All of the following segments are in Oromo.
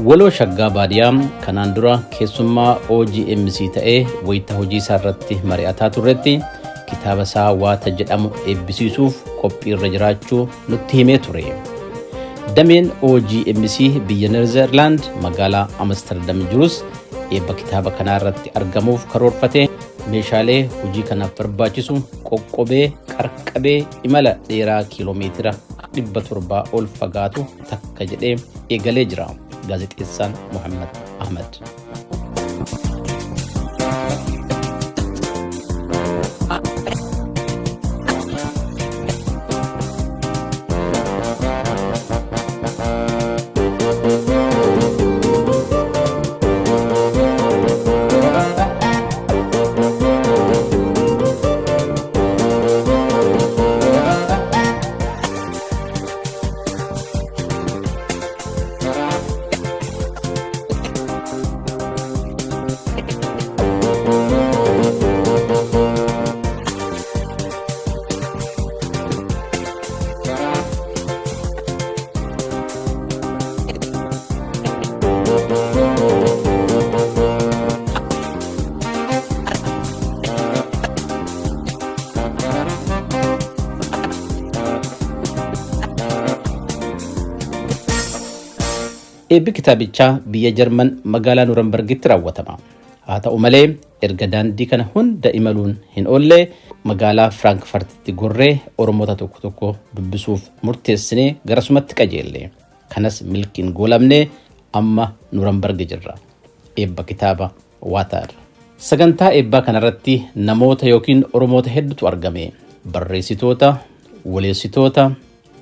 waloo shaggaa baadiyyaa kanaan dura keessummaa OGMC ta'ee wayita hojii isaa irratti mari'ataa turretti kitaaba isaa Waataa jedhamu eebbisiisuuf qophii irra jiraachuu nutti himee ture. Dameen OGMC biyya Neezerlaand magaalaa Amsterdam jirus eebba kitaaba kanaa irratti argamuuf karoorfatee meeshaalee hojii kanaaf barbaachisu qoqqobee qarqabee imala dheeraa kiiloomeetira 700 ol fagaatu takka jedhee eegalee jira. Gaazexeessaan Muhammad Ahmad. Eebbi kitaabichaa biyya Jarman magaalaa Nuurenbergitti raawwatama. Haa ta'u malee erga daandii kana hunda imaluun hin oolle magaalaa Frankfurtitti gorree Oromoota tokko tokko dubbisuuf murteessinee garasumatti qajeelle. Kanas milkiin goolamne amma Nuurenberg jirra. Eebba kitaaba Waataa. Sagantaa eebbaa kanarratti namoota yookiin Oromoota hedduutu argame. Barreessitoota, waleessitoota,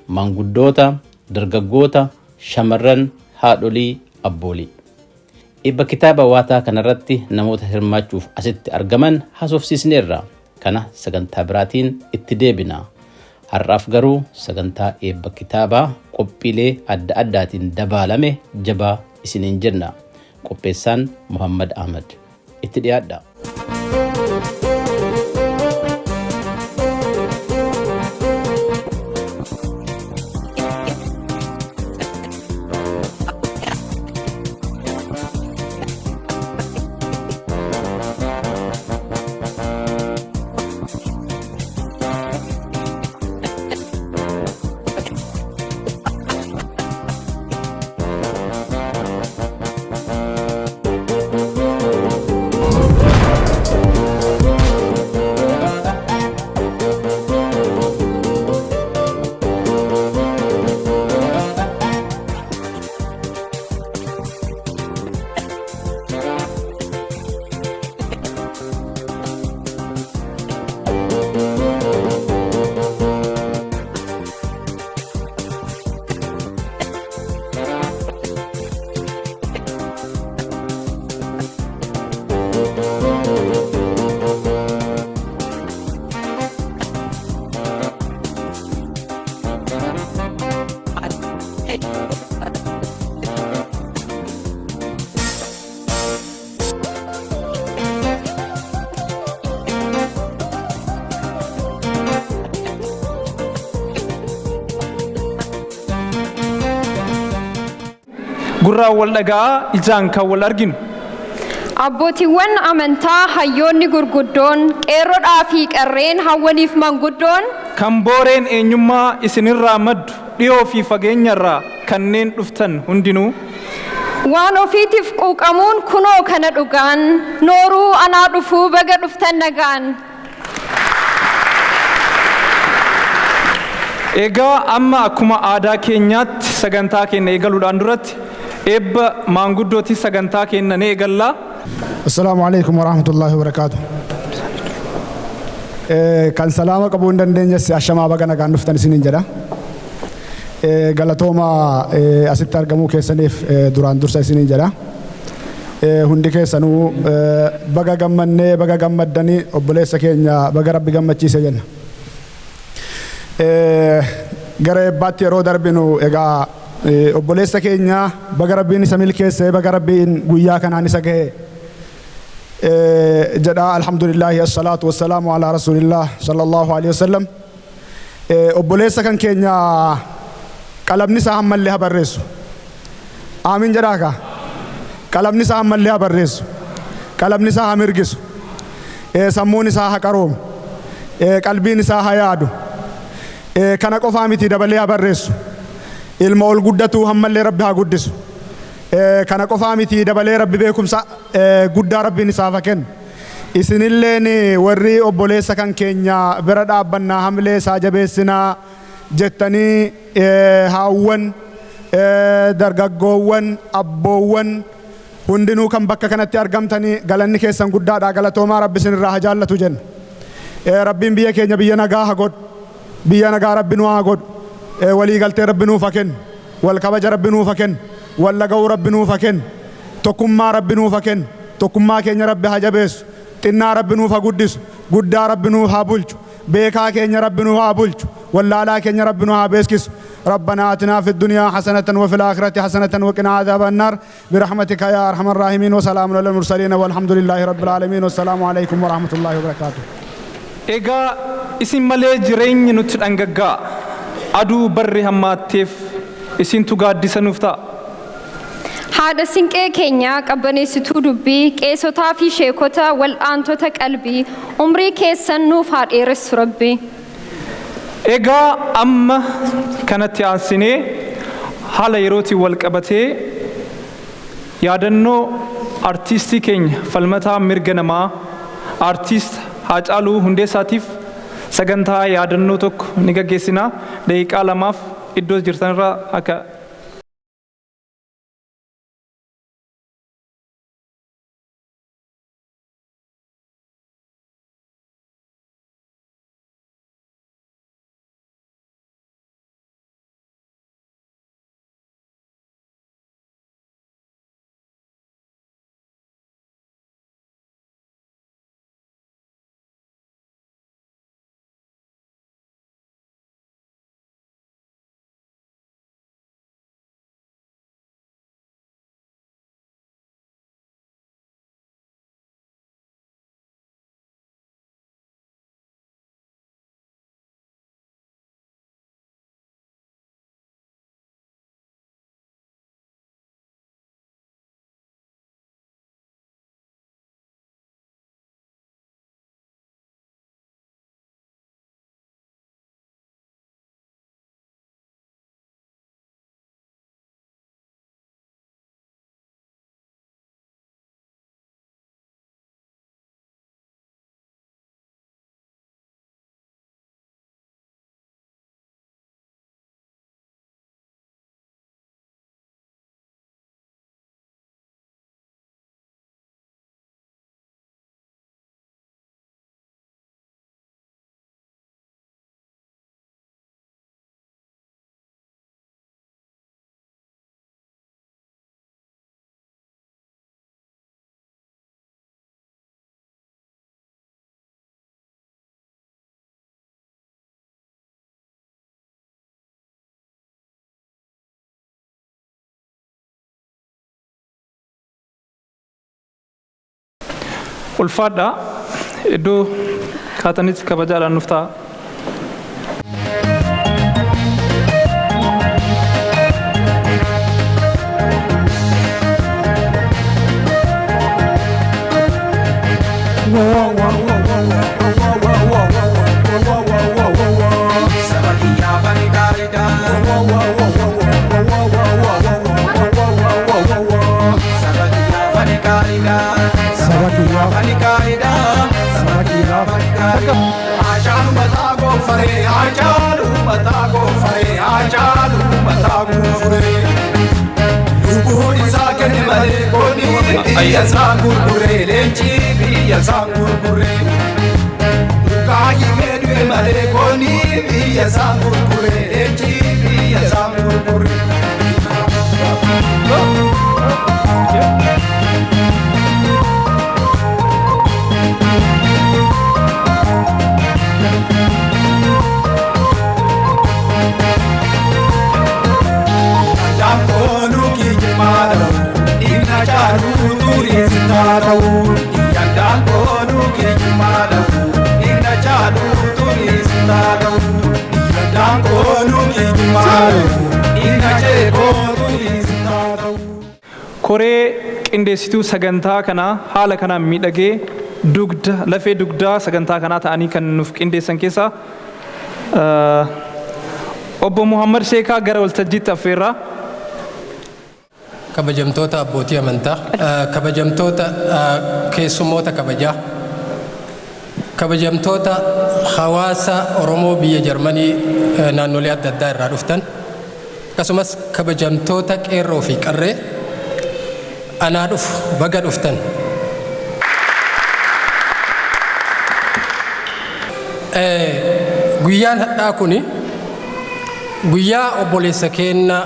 maanguddoota, dargaggoota, shamarran, haadholii, abboolii. Eebba kitaaba Waataa kanarratti namoota hirmaachuuf asitti argaman haasofsiisneerra. Kana sagantaa biraatiin itti deebina. Har'aaf garuu sagantaa eebba kitaabaa qophiilee adda addaatiin dabaalame jabaa isiniin jenna. Qopheessaan Muhammad Ahmad. Itti dhiyaadha. Gurraa wal dhagaa ijaan kan wal arginu. Abbootiiwwan amantaa hayyoonni gurguddoon qeerroodhaa fi qarreen hawwaniif manguddoon kan booreen eenyummaa isinirraa maddu dhiyoo fi fageenyarraa kanneen dhuftan hundinuu waan ofiitiif quuqamuun kunoo kana dhugaan nooruu anaa dhufuu baga dhuftan nagaan. Egaa amma akkuma aadaa keenyaatti sagantaa keenya eegaluudhaan duratti eebba maanguddooti sagantaa keenya ne eegallaa. Assalaamu alaykum wa rahmatullahi wa barakatuh. Kan salaama qabuu hin dandeenyes ashamaa baga nagaan dhuftan isiniin jedha. Galatooma asitti argamuu keessaniif duraan dursa isiniin jedha. Hundi keessanuu baga gammannee baga gammaddanii obboleessa keenya baga Rabbi gammachiise jenna. Gara eebbaatti yeroo darbinu egaa obboleessa keenya baga Rabbiin isa milkeesse baga Rabbiin guyyaa kanaan isa gahe jedha. Alhamdulillahi assalatu wassalamu ala rasulillah sallallahu alaihi wasallam. Obboleessa kan keenya qalamni isaa hammallee habarreessu. Aamin jedhaaka. qalamni isaa ammallee barreessu qalamni isaa hamirgisu sammuun isaa haqaroomu qalbiin isaa hayaadu kana qofaa miti dabalee barreessu ilma ol guddatu hammallee rabbi haa guddisu kana qofaa miti dabalee rabbi beekumsa guddaa rabbiin isaaf kennu isinilleen warri obboleessa kan keenya bira dhaabbannaa hamlee isaa jabeessinaa jettanii haawwan dargaggoowwan abboowwan hundinuu kan bakka kanatti argamtanii galanni keessan guddaadha galatoomaa rabbi isinirraa haa jaallatu jenna rabbiin biyya keenya biyya nagaa haa godhu biyya nagaa rabbi nu haa godhu walii galtee rabbi nuuf haa kennu wal kabaja rabbi nuuf haa kennu wal laga'uu rabbi nuuf haa kennu tokkummaa rabbi nuuf haa kennu tokkummaa keenya rabbi haa jabeessu xinnaa rabbi nuuf haa guddisu guddaa rabbi nuuf haa bulchu beekaa keenya rabbi nuuf haa bulchu wallaalaa keenya rabbi nuuf haa beeskisu ربنا آتنا في الدنيا حسنة وفي الآخرة حسنة وقنا عذاب النار برحمتك يا أرحم الراحمين وسلام على المرسلين والحمد لله رب العالمين والسلام عليكم ورحمة الله وبركاته Egaa isin malee jireenyi nutti dhangaggaa aduu barri hammaatteef isintu gaaddisa nuuf ta'a. Haadha sinqee keenya qabbaneessituu dubbii qeesotaa fi sheekota wal'aantota qalbii umrii keessan nuuf haa dheeressu rabbi. Egaa amma kanatti aansinee haala yerootiin wal qabatee yaadannoo artiistii keenya falmataa mirga namaa artiist Haacaaluu Hundeessaatiif sagantaa yaadannoo tokko ni gaggeessinaa daqiiqaa lamaaf iddoo jirtanirraa akka ulfaadha iddoo kaatanitti kabajaadhaan nuuf ta'a. Inna koree qindeessituu sagantaa kanaa haala kanaan miidhagee lafee dugdaa sagantaa kanaa ta'anii kan nuuf qindeessan keessaa obbo Muhammad Sheekaa gara waltajjiitti affeerraa. Kabajamtoota abbootii amantaa, kabajamtoota keessummoota kabajaa, kabajamtoota hawaasa Oromoo biyya Jarmanii naannolee adda addaa irraa dhuftan, akkasumas kabajamtoota qeerroo fi qarree anaa dhufu baga dhuftan. Guyyaan hadhaa kuni guyyaa obboleessa keenya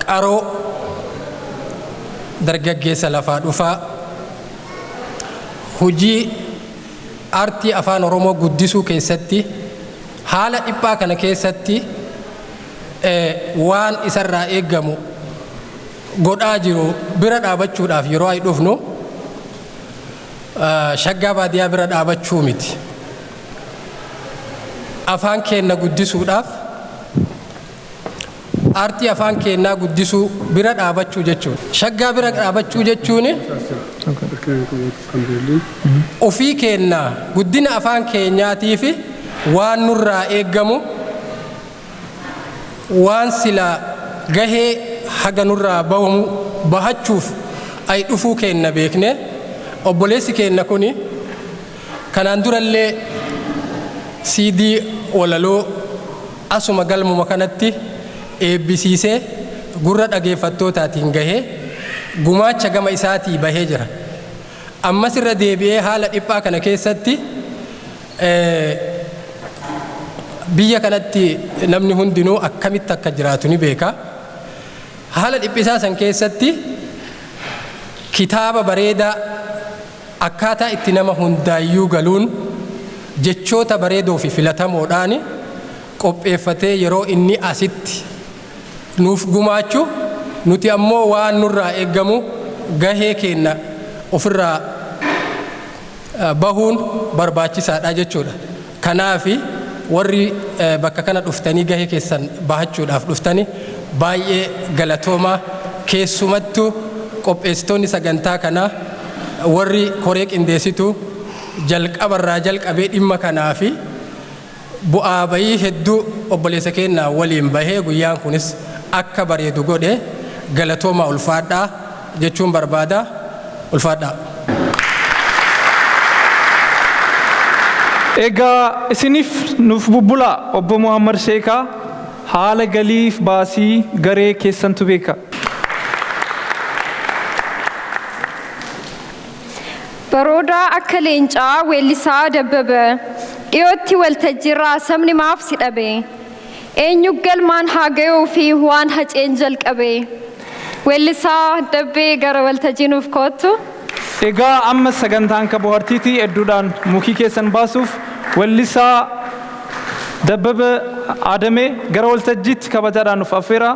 qaroo dargaggeessa lafaa dhufaa hojii aartii afaan Oromoo guddisuu keessatti haala dhiphaa kana keessatti waan isarraa eeggamu godhaa jiru bira dhaabachuudhaaf yeroo ay dhufnu shaggaa baadiyyaa bira dhaabachuu miti. Afaan keenya guddisuudhaaf aartii afaan keenyaa guddisuu bira dhaabachuu jechuun shaggaa bira dhaabachuu jechuun ofii keenyaa guddina afaan keenyaatiif waan nurraa eeggamu waan silaa gahee haga nurraa bahachuuf ay dhufuu keenya beekne obboleessi keenya kuni kanaan durallee CD walaloo asuma galmuma kanatti eebbisiisee gurra dhageeffattootaatiin gahee gumaacha gama isaatii bahee jira. Ammas irra deebi'ee haala dhiphaa kana keessatti biyya kanatti namni hundinuu akkamitti akka jiraatu ni beeka. Haala dhiphisaa san keessatti kitaaba bareedaa akkaataa itti nama hundaayyuu galuun jechoota bareedoo fi filatamoodhaan qopheeffatee yeroo inni asitti nuuf gumaachu nuti ammoo waan nurraa eeggamu gahee keenya ofirraa bahuun barbaachisaadha jechuudha. Kanaaf warri bakka kana dhuftanii gahee keessan bahachuudhaaf dhuftanii baay'ee galatoomaa keessumattuu qopheessitoonni sagantaa kanaa warri koree qindeessituu jalqabarraa jalqabee dhimma kanaa fi bu'aa bayii hedduu obboleessa keenyaa waliin bahee guyyaan kunis akka bareedu godhe galatooma ulfaadhaa jechuun barbaada. Ulfaadhaa. Egaa isiniif nuuf bubbulaa obbo Muhammad Sheekaa haala galiif baasii garee keessantu beeka. Baroodaa akka leencaa weellisaa dabbaba dhiyootti waltajjiirraa sabni maaf si dhabe eenyu galmaan haa ga'uu fi waan haceen jalqabe weellisaa dabbee gara waltajjii nuuf koottu. Egaa amma sagantaan ka bohaartiitii hedduudhaan mukii keessan baasuuf weellisaa dabbaba Adamee gara waltajjiitti kabajaadhaan nuuf affeera.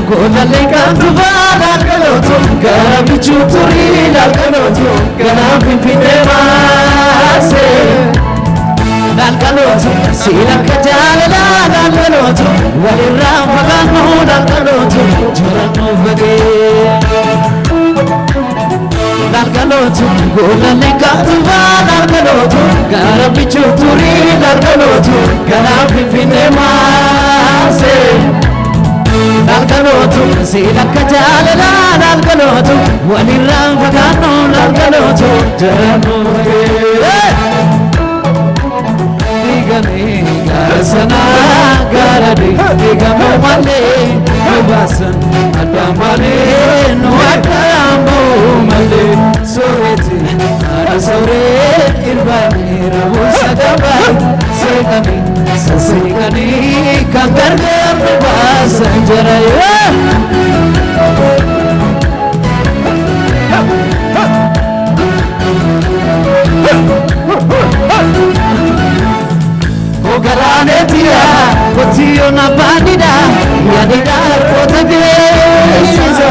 Golaleka tuvada kaloto garabi chuturi dal kaloto garabi fitemase dal kaloto sila kajala dal kaloto walirra pagano dal kaloto jurano vage dal kaloto golaleka tuvada kaloto garabi chuturi dal kaloto garabi fitemase Dalgalotu, sila kajalala dalgalotu, walirang pagano dalgalotu, jarano digani garasana garadi digamo male nubasan adamale nuakamo male soreti arasore irbani rabusa dabar segani sasigani kangarga nubasan jaraya tia Kotio na banida Yadida kota geisa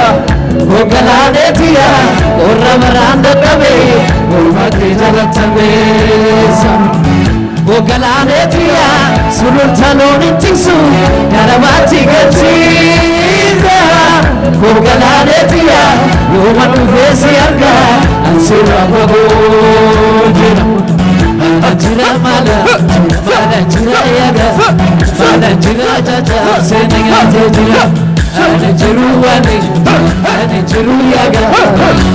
Ogalane tia Orra maranda tabe Ormate jalatamesa Ogalane tia Sultanoni tisu Karamati gachiza Ogalane tia Yoma tufesi arga Ansira babojina Jira mala Mala jira yaga Mala jira jaja Senega jira Ana jiru wani Ana jiru yaga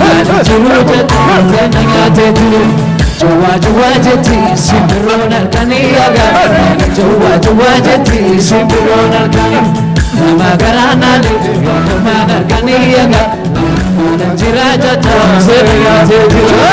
Ana jiru jaja Senega jira Jawa jawa jati Simbirona kani yaga Jawa jawa jati Simbirona kani Nama garana le Nama kani yaga Ana jira jaja Senega jira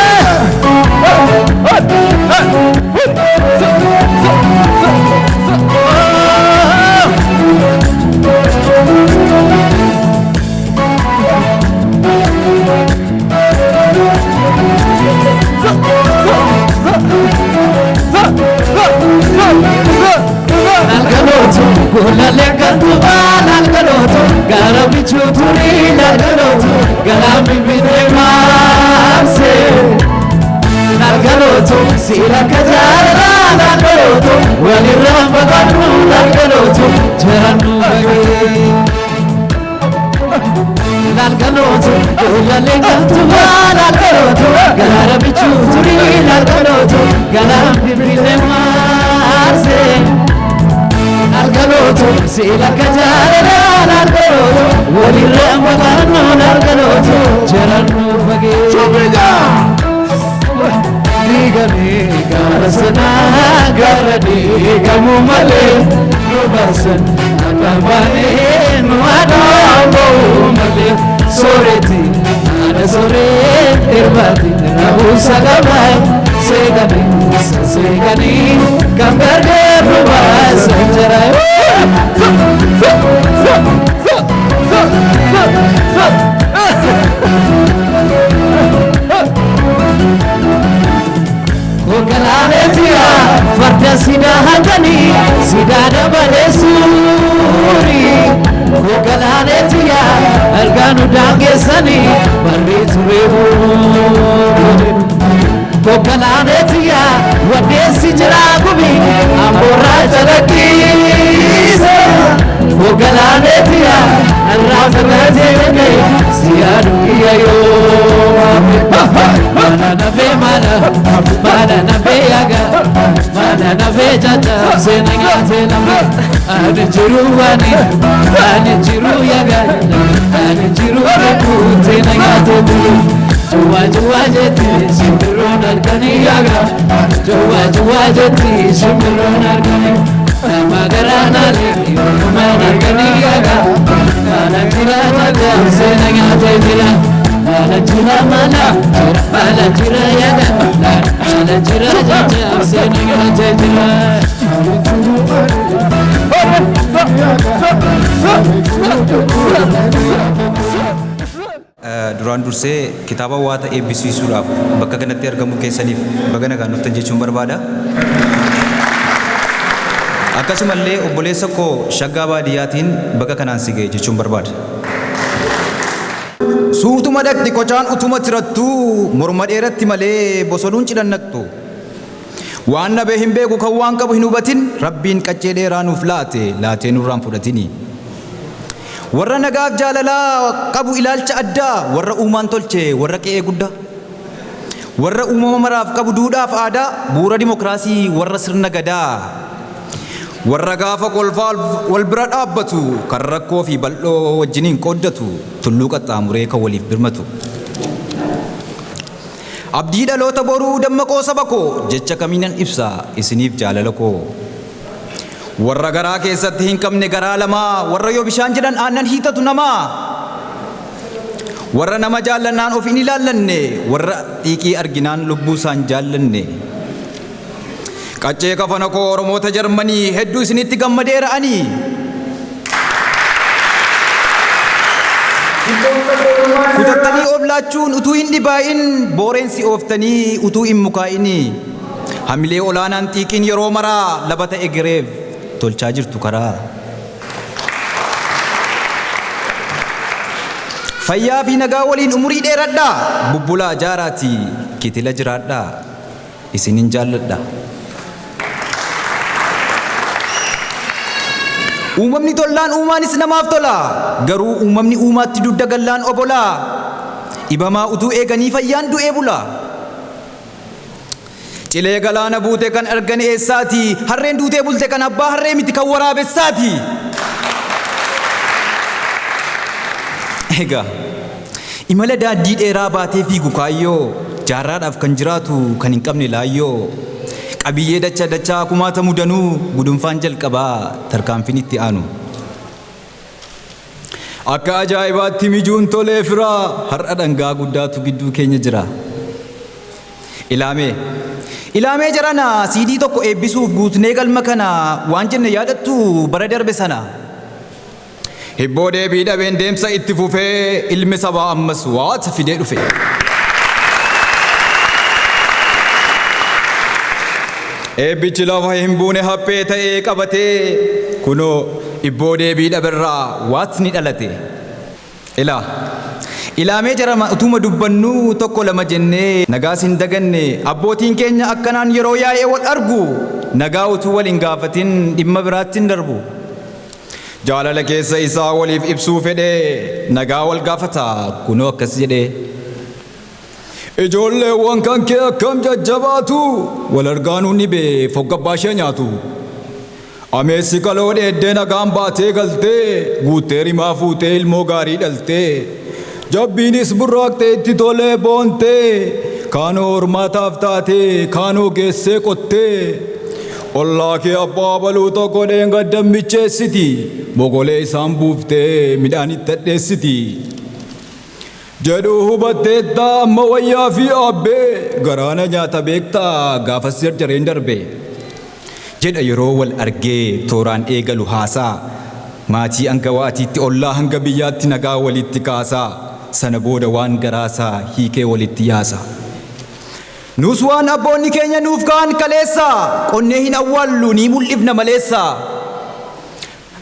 Nalgalotu, gulale kantuba nalgalotu, garabi chuturi nalgalotu, galami bide marse. Nalgalotu, sila kajara nalgalotu, wali ramba ganu nalgalotu, jaranu bagi. Nalgalotu, gulale kantuba nalgalotu, garabi chuturi nalgalotu, galami bide marse. Nalgalotu, sila kajara nalgalotu, wali ramba ganu nalgalotu, jaranu bagi. Digani garasana garadi gamumale nubasan agambane nuadamo male soreti ana sore erbati rabu sagabai segani gambarge nubasan jarai Ogalane tia farda sida hangani sida dabale suri Ogalane tia arganu dangesani barri turebu Ogalane tia wadesi jiragubi ambora jalakisa Ogalane tia arrafana jenge siyadu kiyayo Mana na ve yaga Mana na ve jaja Senanga telama Ane jiru wani Ane jiru yaga Ane jiru repu Senanga telulu Jua jua jeti Simbiru narkani yaga Jua jua jeti Simbiru narkani Nama garana le Yoma narkani yaga Ana jira jaja Senanga telulu Ala jira mana, ala jira yaga, ala jira jaja, senega jira. Duraan dursee kitaaba Waataa eebbisiisuudhaaf bakka kanatti argamu keessaniif baga nagaan dhuftan jechuun barbaada. Akkasumallee obboleessa koo shaggaa baadiyyaatiin baga kanaan si ga'e jechuun barbaada. Suutuma dhaqxi kocaan utuma tirattu morma dheeratti malee bosonuun cidhannattu waan nabee hin beeku kan waan qabu hin hubatin rabbiin qaccee dheeraa nuuf laatee nurraan fudhatini warra nagaaf jaalalaa qabu ilaalcha addaa warra uumaan tolche warra qe'ee guddaa warra uumama maraaf qabu duudhaaf aadaa bu'uura dimokiraasii warra sirna gadaa warra gaafa kolfaa wal bira dhaabbatu kan rakkoo fi bal'oo wajjiniin qooddatu tulluu qaxxaamuree kan waliif birmatu abdii dhaloota boruu dammaqoo saba koo jecha kamiinan ibsa isiniif jaalala koo warra garaa keessatti hin qabne garaa lamaa warra yoo bishaan jedhan aannan hiitatu namaa warra nama jaallannaan of hin ilaallanne warra xiiqii arginaan lubbuu isaan jaallanne qaccee kafana koo oromoota jarmanii hedduu isinitti gammadeera'anii kutattanii of laachuun utuu hin dhibaa'in booreensi ooftanii utuu hin mukaa'ini hamilee olaanaan xiiqiin yeroo maraa labata egereef tolchaa jirtu karaa. Fayyaa fi nagaa waliin umurii dheeradhaa bubbulaa jaaraati kitila jiraadhaa isinin jaalladha. Uumamni tollaan uumaanis namaaf tola garuu uumamni uumaatti dudda gallaan obolaa ibamaa utuu eeganii fayyaan du'ee bula. Cilee galaana buute kan argan eessaati harreen duutee bulte kan abbaa harree miti kan waraabessaati. Egaa imala daandii dheeraa baatee fiigu kaayyoo jaarraadhaaf kan jiraatu kan hin qabne laayyoo qabiyyee dachaa kumaata mudanuu gudunfaan jalqabaa tarkaanfiin itti aanu. Akka ajaa'ibaatti mijuun tolee firaa har'a dhangaa guddaatu gidduu keenya jira. Ilaamee jarana siidii tokko eebbisuuf guutnee galma kana waan jenne yaadattu bara darbe sana. Hibboo deebii dhabeen deemsa itti fufee ilmi sabaa ammas waata fidee dhufe. Eebbichi lafa hin buune haphee ta'ee qabatee kunoo hibboo deebii dhaberraa waatni dhalate. Ilaamee jarama utuma dubbannuu tokko lama jennee nagaas hin daganne abbootiin keenya akkanaan yeroo yaa'ee wal argu nagaa utuu wal hin gaafatin dhimma biraatti hin darbu. Jaalala keessa isaa waliif ibsuu fedhee nagaa wal gaafata kunoo akkas jedhee. Ijoolleewwan kan kee akkam jajjabaatu wal argaanuu ni bee foggabbaa ishee nyaatu. Ameessi kaloo dheeddee nagaan baatee galtee guuttee rimaa fuutee ilmoo gaarii dhaltee. Jabbiinis burraaqxee itti tolee boontee kaanoo hormaataaf taatee kaanoo geessee qottee. Ollaa kee abbaa baluu tokko dheengaddan micheessiti mogolee isaan buuftee midhaan itti hadheessiti. Jedhuu hubatteetta amma wayyaa fi aabbee garaana nyaata beektaa gaafas jarjareen darbe. Jedha yeroo wal argee tooraan eegalu haasaa maatii hanga waatiitti ollaa hanga biyyaatti nagaa walitti kaasaa sana booda waan garaasaa hiikee walitti yaasa. Nus waan abboonni keenya nuuf kaan kaleessa qonnee hin awwaallu ni mul'ifna maleessa.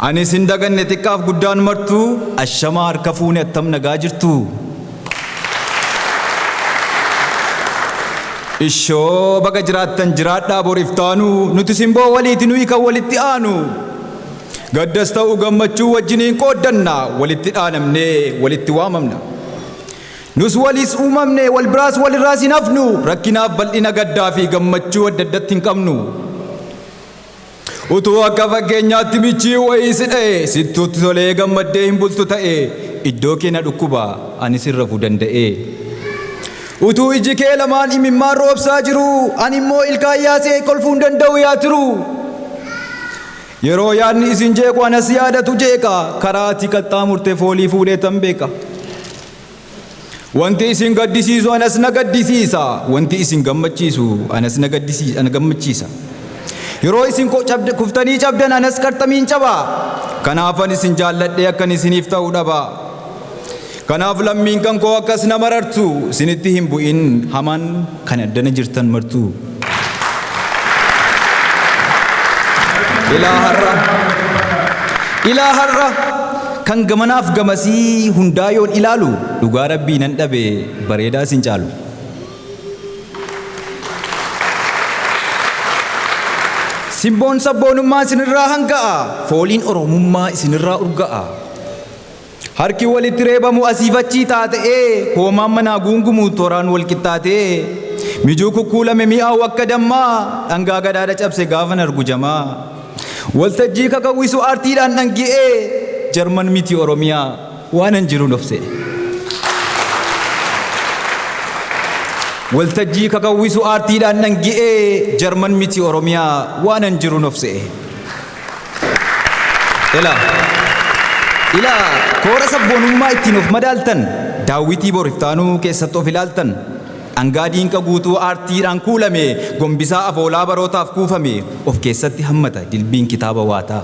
Anis hin daganne xiqqaaf guddaan martuu ashamaa harka fuune attam nagaa jirtu. Ishoo baga jiraattan jiraadhaa boriftaanu nuti simboo waliiti nuyi kan walitti aanu. Gaddas ta'u gammachuu wajjiniin qooddanna walitti dhaanamnee walitti waamamna. Nus walis uumamne wal biraas walirraas hin hafnu rakkinaaf bal'ina gaddaa fi gammachuu adda addatti hin qabnu. Utuu akka fakkeenyaatti michii wayii si dha'e sittuutti tolee gammaddee hin bultu ta'e iddoo keenya dhukkuba ani sirrafuu danda'e. Utuu iji kee lamaan imimmaan roobsaa jiru ani immoo ilkaan yaasee kolfuu hin danda'u yaa tiru. Yeroo yaadni isin jeequ anas yaadatu jeeqa karaa ati qaxxaamurte foolii fuudhee tan beeka. Wanti isin gaddisiisu anas na gaddisiisa wanti isin gammachiisu anas na gammachiisa. Yeroo isin kuftanii cabdan anas qarxamiin caba kanaafan isin jaalladhee akkan isiniif ta'uu dhaba. Kanaaf lammiin kan koo akkas na marartu isinitti hin bu'in hamaan kan addana jirtan martu. Ilaa har'a kan gamanaaf gamasii hundaa yoon ilaalu dhugaa rabbii nan dhabe bareedaa isin caalu. Simboon sabboonummaa isinirraa hanga'a fooliin oromummaa isinirraa urga'a. Harki walitti reebamu asiifachii taatee hoomaan manaa guungumu tooraan wal qixxaatee mijuu kukkuulame mi'aawu akka dammaa dhangaa gadaadha cabse gaafan argu jamaa. Waltajjii kakawwisu aartiidhaan dhangi'ee jarman miti oromiyaa waanan jiru nofse. Waltajjii kakawwisu aartiidhaan dhangi'ee jarman miti oromiyaa waanan jiru nofse. Ilaa koora sabboonummaa ittiin of madaaltan daawwitii boriftaanuu keessatti of ilaaltan dhangaa diinqa guutuu aartiidhaan kuulame gombisaa afoolaa barootaaf kuufame of keessatti hammata dilbiin kitaaba waataa.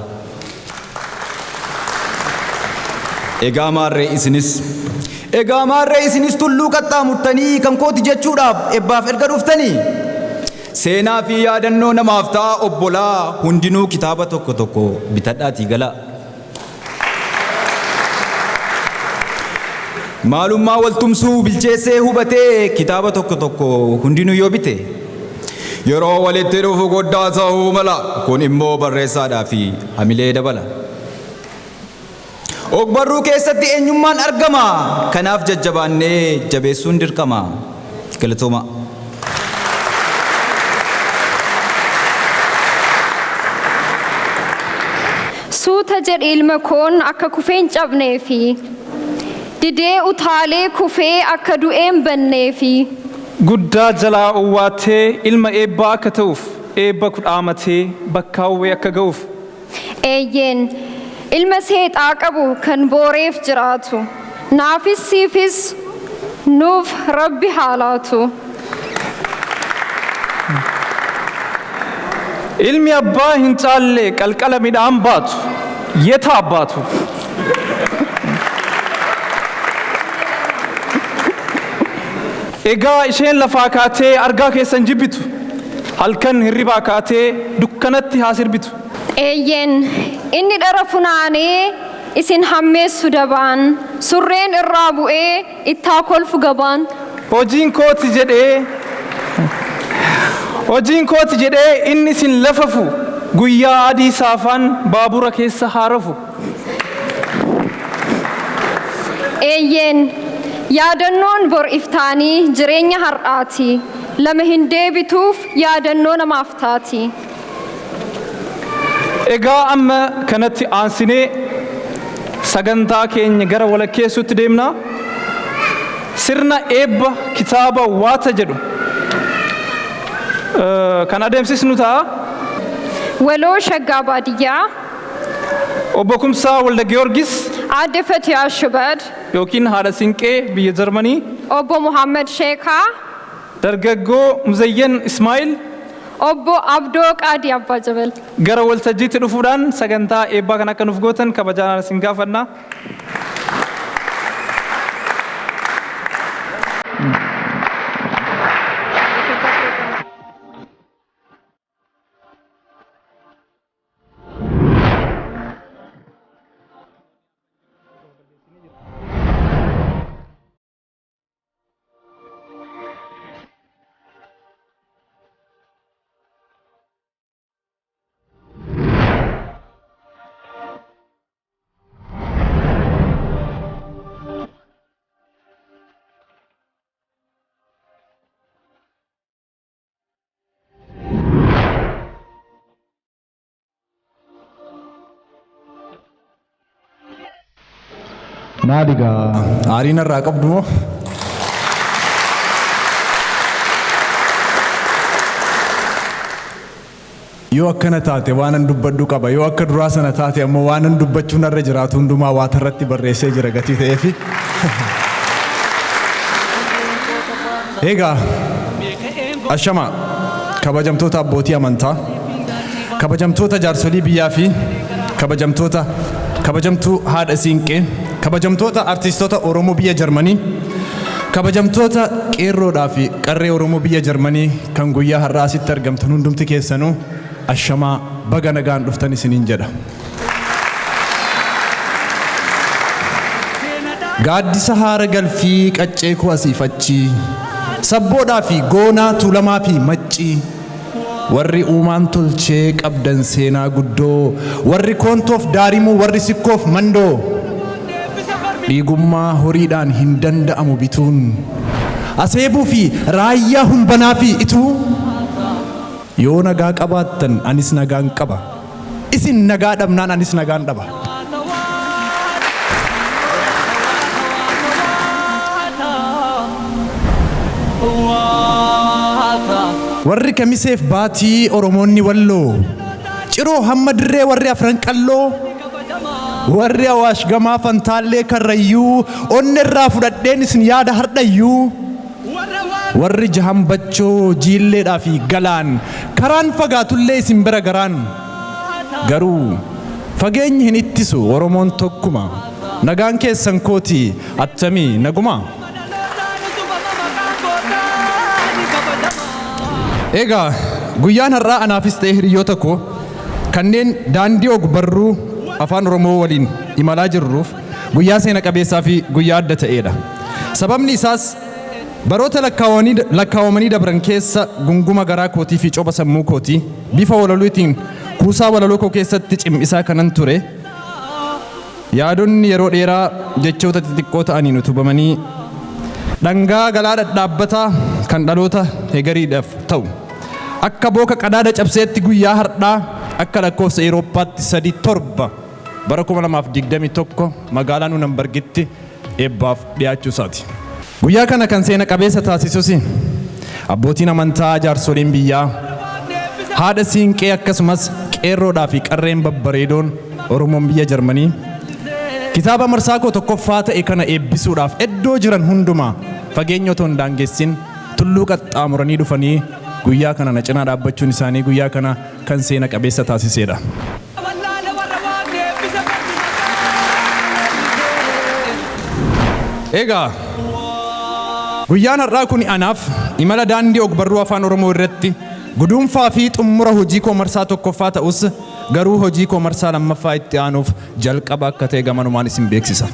Egaa maarree isinis tulluu qaxxaamurtanii kan kooti jechuudhaaf ebbaaf erga dhuftanii seenaa fi yaadannoo namaaf ta'a obbolaa hundinuu kitaaba tokko tokko bitadhaatii galaa. Maalummaa waltumsuu bilcheessee hubatee kitaaba tokko tokko hundinuu yoo bite yeroo walitti dhufu guddaa ta'uu mala kun immoo barreessaadhaa fi hamilee dabala. Ogbarruu keessatti eenyummaan argama kanaaf jajjabaannee jabeessuun dirqama. Galatooma. Suuta jedhi ilma koon akka kufeen cabnee fi didee utaalee kufee akka du'een bannee fi guddaa jalaa owwaatee ilma eebbaa akka ta'uuf eebba kudhaamatee bakka hawwee akka ga'uuf eeyyeen ilma seexaa qabu kan booreef jiraatu naafis siifis nuuf rabbi haalaatu. ilmi abbaa hin caalle qalqala midhaan baatu yetaa baatu. Egaa isheen lafaa kaatee argaa keessan jibbitu halkan hirribaa kaatee dukkanatti haa sirbitu. Eeyyeen inni dhara funaanee isin hammeessu dabaan surreen irraa bu'ee ittaa kolfu gabaan. Hojiin kooti jedhee inni isin lafafu guyyaa adii saafaan baabura keessa haarafu. Eeyyeen yaadannoon bor iftaanii jireenya har'aati lama hin deebituuf yaadannoo namaaf taati. Egaa amma kanatti aansinee sagantaa keenya gara walakkeessuutti deemna. Sirna eebba kitaaba Waataa jedhu kan adeemsisnu ta'a. Waloo Shaggaa Baadiyyaa, Obbo Kumsaa Walda Giyoorgis Aadde Fatiyaa Shubad yookiin haadha Sinqee biyya Jarmanii, Obbo Muhammad Sheekaa, dargaggoo Muzayyan Ismaa'il, Obbo Abdoo Qaadii Abbaa Jabal gara waltajjiitti dhufuudhaan sagantaa eebbaa kan akka nuuf gootan kabajaan isin gaafanna. Maaliga aariin irraa qabdu moo? Yoo akkana taate waan an dubbadhu qaba. Yoo akka duraa sana taate ammoo waan an dubbachuun irra jiraatu hundumaa Waataa irratti barreessee jira gatii ta'eefi. Egaa ashama kabajamtoota abbootii amantaa, kabajamtoota jaarsolii biyyaa fi kabajamtuu haadha Siinqee, kabajamtoota artistoota Oromoo biyya Jarmanii, kabajamtoota qeerroodhaa fi qarree Oromoo biyya Jarmanii kan guyyaa har'aa asitti argamtan hundumti keessanuu ashamaa baga nagaan dhuftan isiniin jedha. Gaaddisa haara galfii qaccee koo asiif achi, sabboodhaa fi goonaa tuulamaa fi maccii, warri uumaan tolchee qabdan seenaa guddoo, warri koontoof daarimuu, warri sikkoof mandoo, dhiigummaa horiidhaan hin danda'amu bituun, aseebuu fi raayyaa humbanaa fi ituu, yoo nagaa qabaattan anis nagaan qaba, isin nagaa dhabnaan anis nagaan dhaba. Warri kamiseef baatii Oromoonni walloo, ciroo hamma dirree warri afran qalloo, warri Awaash gamaa Fantaallee Karrayyuu, onni irraa fudhadheen isin yaada hardhayyuu, warri Jahan Bachoo Jiilleedhaa fi Galaan, karaan fagaatullee isin bira garaan, garuu fageenyi hin ittisu Oromoon tokkuma, nagaan keessan kooti attamii naguma. Egaa guyyaan har'aa anaafis ta'e hiriyoota koo kanneen daandii ogbarruu afaan Oromoo waliin imalaa jirruuf guyyaa seena qabeessaa fi guyyaa adda ta'edha. Sababni isaas baroota lakkaawamanii dabran keessa gunguma garaa kootii fi coba sammuu kootii bifa waloluutiin kuusaa walaloo koo keessatti cimmisaa kanan ture. Yaadonni yeroo dheeraa jechoota xixiqqoo ta'aniin utubamanii dhangaa galaa dhadhaabbataa kan dhaloota hegariidhaaf ta'u akka booka qadaada cabseetti guyyaa har'aa akka lakkoofsa Awurooppaatti 3/7 bara 2021 magaalaa Nuunambargitti eebbaaf dhiyaachuu isaati. Guyyaa kana kan seena qabeessa taasisus abbootiin amantaa, jaarsoliin biyyaa, haadha siinqee akkasumas qeerroodhaa fi qarreen babbareedoon Oromoon biyya Jarmanii kitaaba marsaa koo tokkoffaa ta'e kana eebbisuudhaaf iddoo jiran hundumaa fageenya otoo hin daangessin tulluu qaxxaamuranii dhufanii guyyaa kana na cinaa dhaabbachuun isaanii guyyaa kana kan seena qabeessa taasisedha. Egaa guyyaan har'aa kun anaaf imala daandii ogbarruu afaan Oromoo irratti guduunfaa fi xumura hojii koo marsaa tokkoffaa ta'us garuu hojii koo marsaa lammaffaa itti aanuuf jalqaba akka ta'e gamanumaan isin beeksisa.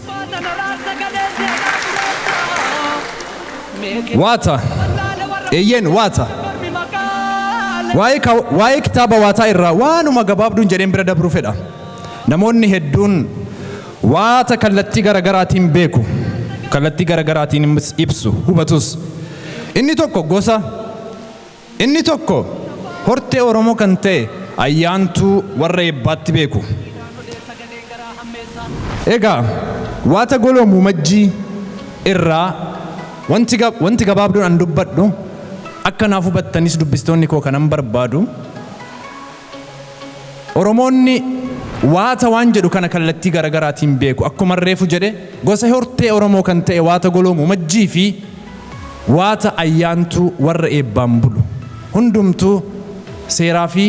Waataa eeyyeen waataa waa'ee kitaaba waataa irraa waanuma gabaabduun jedheen bira dabruu fedha. Namoonni hedduun waata kallattii garagaraatiin beeku, kallattii garagaraatiin ibsu, hubatus. Inni tokko gosa, inni tokko hortee Oromoo kan ta'e ayyaantuu warra eebbaatti beeku. Egaa waata golomuu majjii irraa wanti gabaabduun an dubbadhu akka naaf hubattanis dubbistoonni koo kanan barbaadu Oromoonni waata waan jedhu kana kallattii garagaraatiin beeku. Akkuma reefu jedhe gosa hortee Oromoo kan ta'e waata golomuu majjii fi waata ayyaantuu warra eebbaan bulu hundumtuu seeraa fi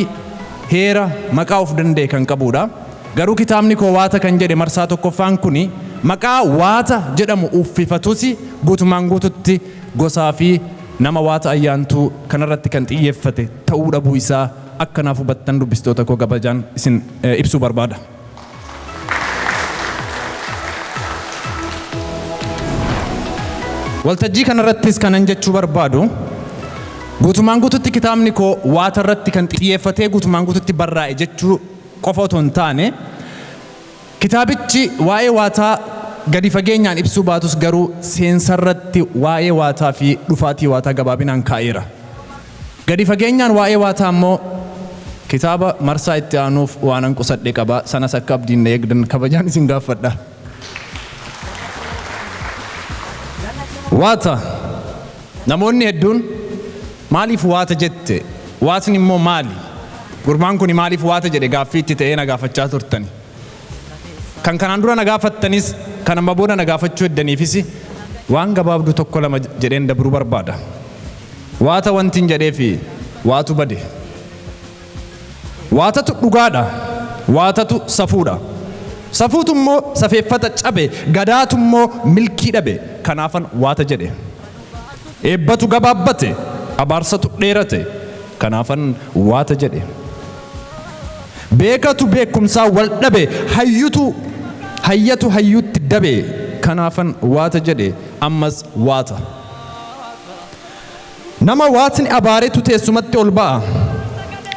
heera maqaa of danda'e kan qabudha. Garuu kitaabni koo waata kan jedhe marsaa tokkoffaan kuni maqaa waata jedhamu uffifatus guutumaan guututti gosaa fi nama waata ayyaantuu kanarratti kan xiyyeeffate ta'uu dhabuu isaa akka naaf hubattan dubbistoota koo kabajaan isin ibsuu barbaada. Waltajjii kanarrattis kanan jechuu barbaadu guutumaan guututti kitaabni koo waata irratti kan xiyyeeffatee guutumaan guututti barraa'e jechuu qofa otoo hin taane kitaabichi waa'ee waataa gadi fageenyaan ibsuu baatus garuu seensarratti waa'ee waataa fi dhufaatii waataa gabaabinaan kaa'eera. Gadi fageenyaan waa'ee waataa ammoo kitaaba marsaa itti aanuuf waanan qusadhe qaba. Sanas akka abdiin na eegdan kabajaan isin gaafadha. Waata namoonni hedduun maaliif waata jette? Waatni immoo maali? Gurbaan kun maaliif waata jedhe gaaffii itti ta'ee na gaafachaa turtani. Kan kanaan dura na gaafattanis kan amma booda na gaafachuu eddaniifis waan gabaabduu tokko lama jedheen dabruu barbaada. Waata wantiin jedhee fi waatu bade. Waatatu dhugaadha. Waatatu safuudha. Safuutu immoo safeeffata cabe, gadaatu immoo milkii dhabe. Kanaafan waata jedhe. Eebbatu gabaabbate, abaarsatu dheerate. Kanaafan waata jedhe. Beekatu beekumsaa wal dhabe, hayyatu hayyutti dabe. Kanaafan waata jedhe. Ammas waata. Nama waatni abaaretu teessumatti ol ba'a.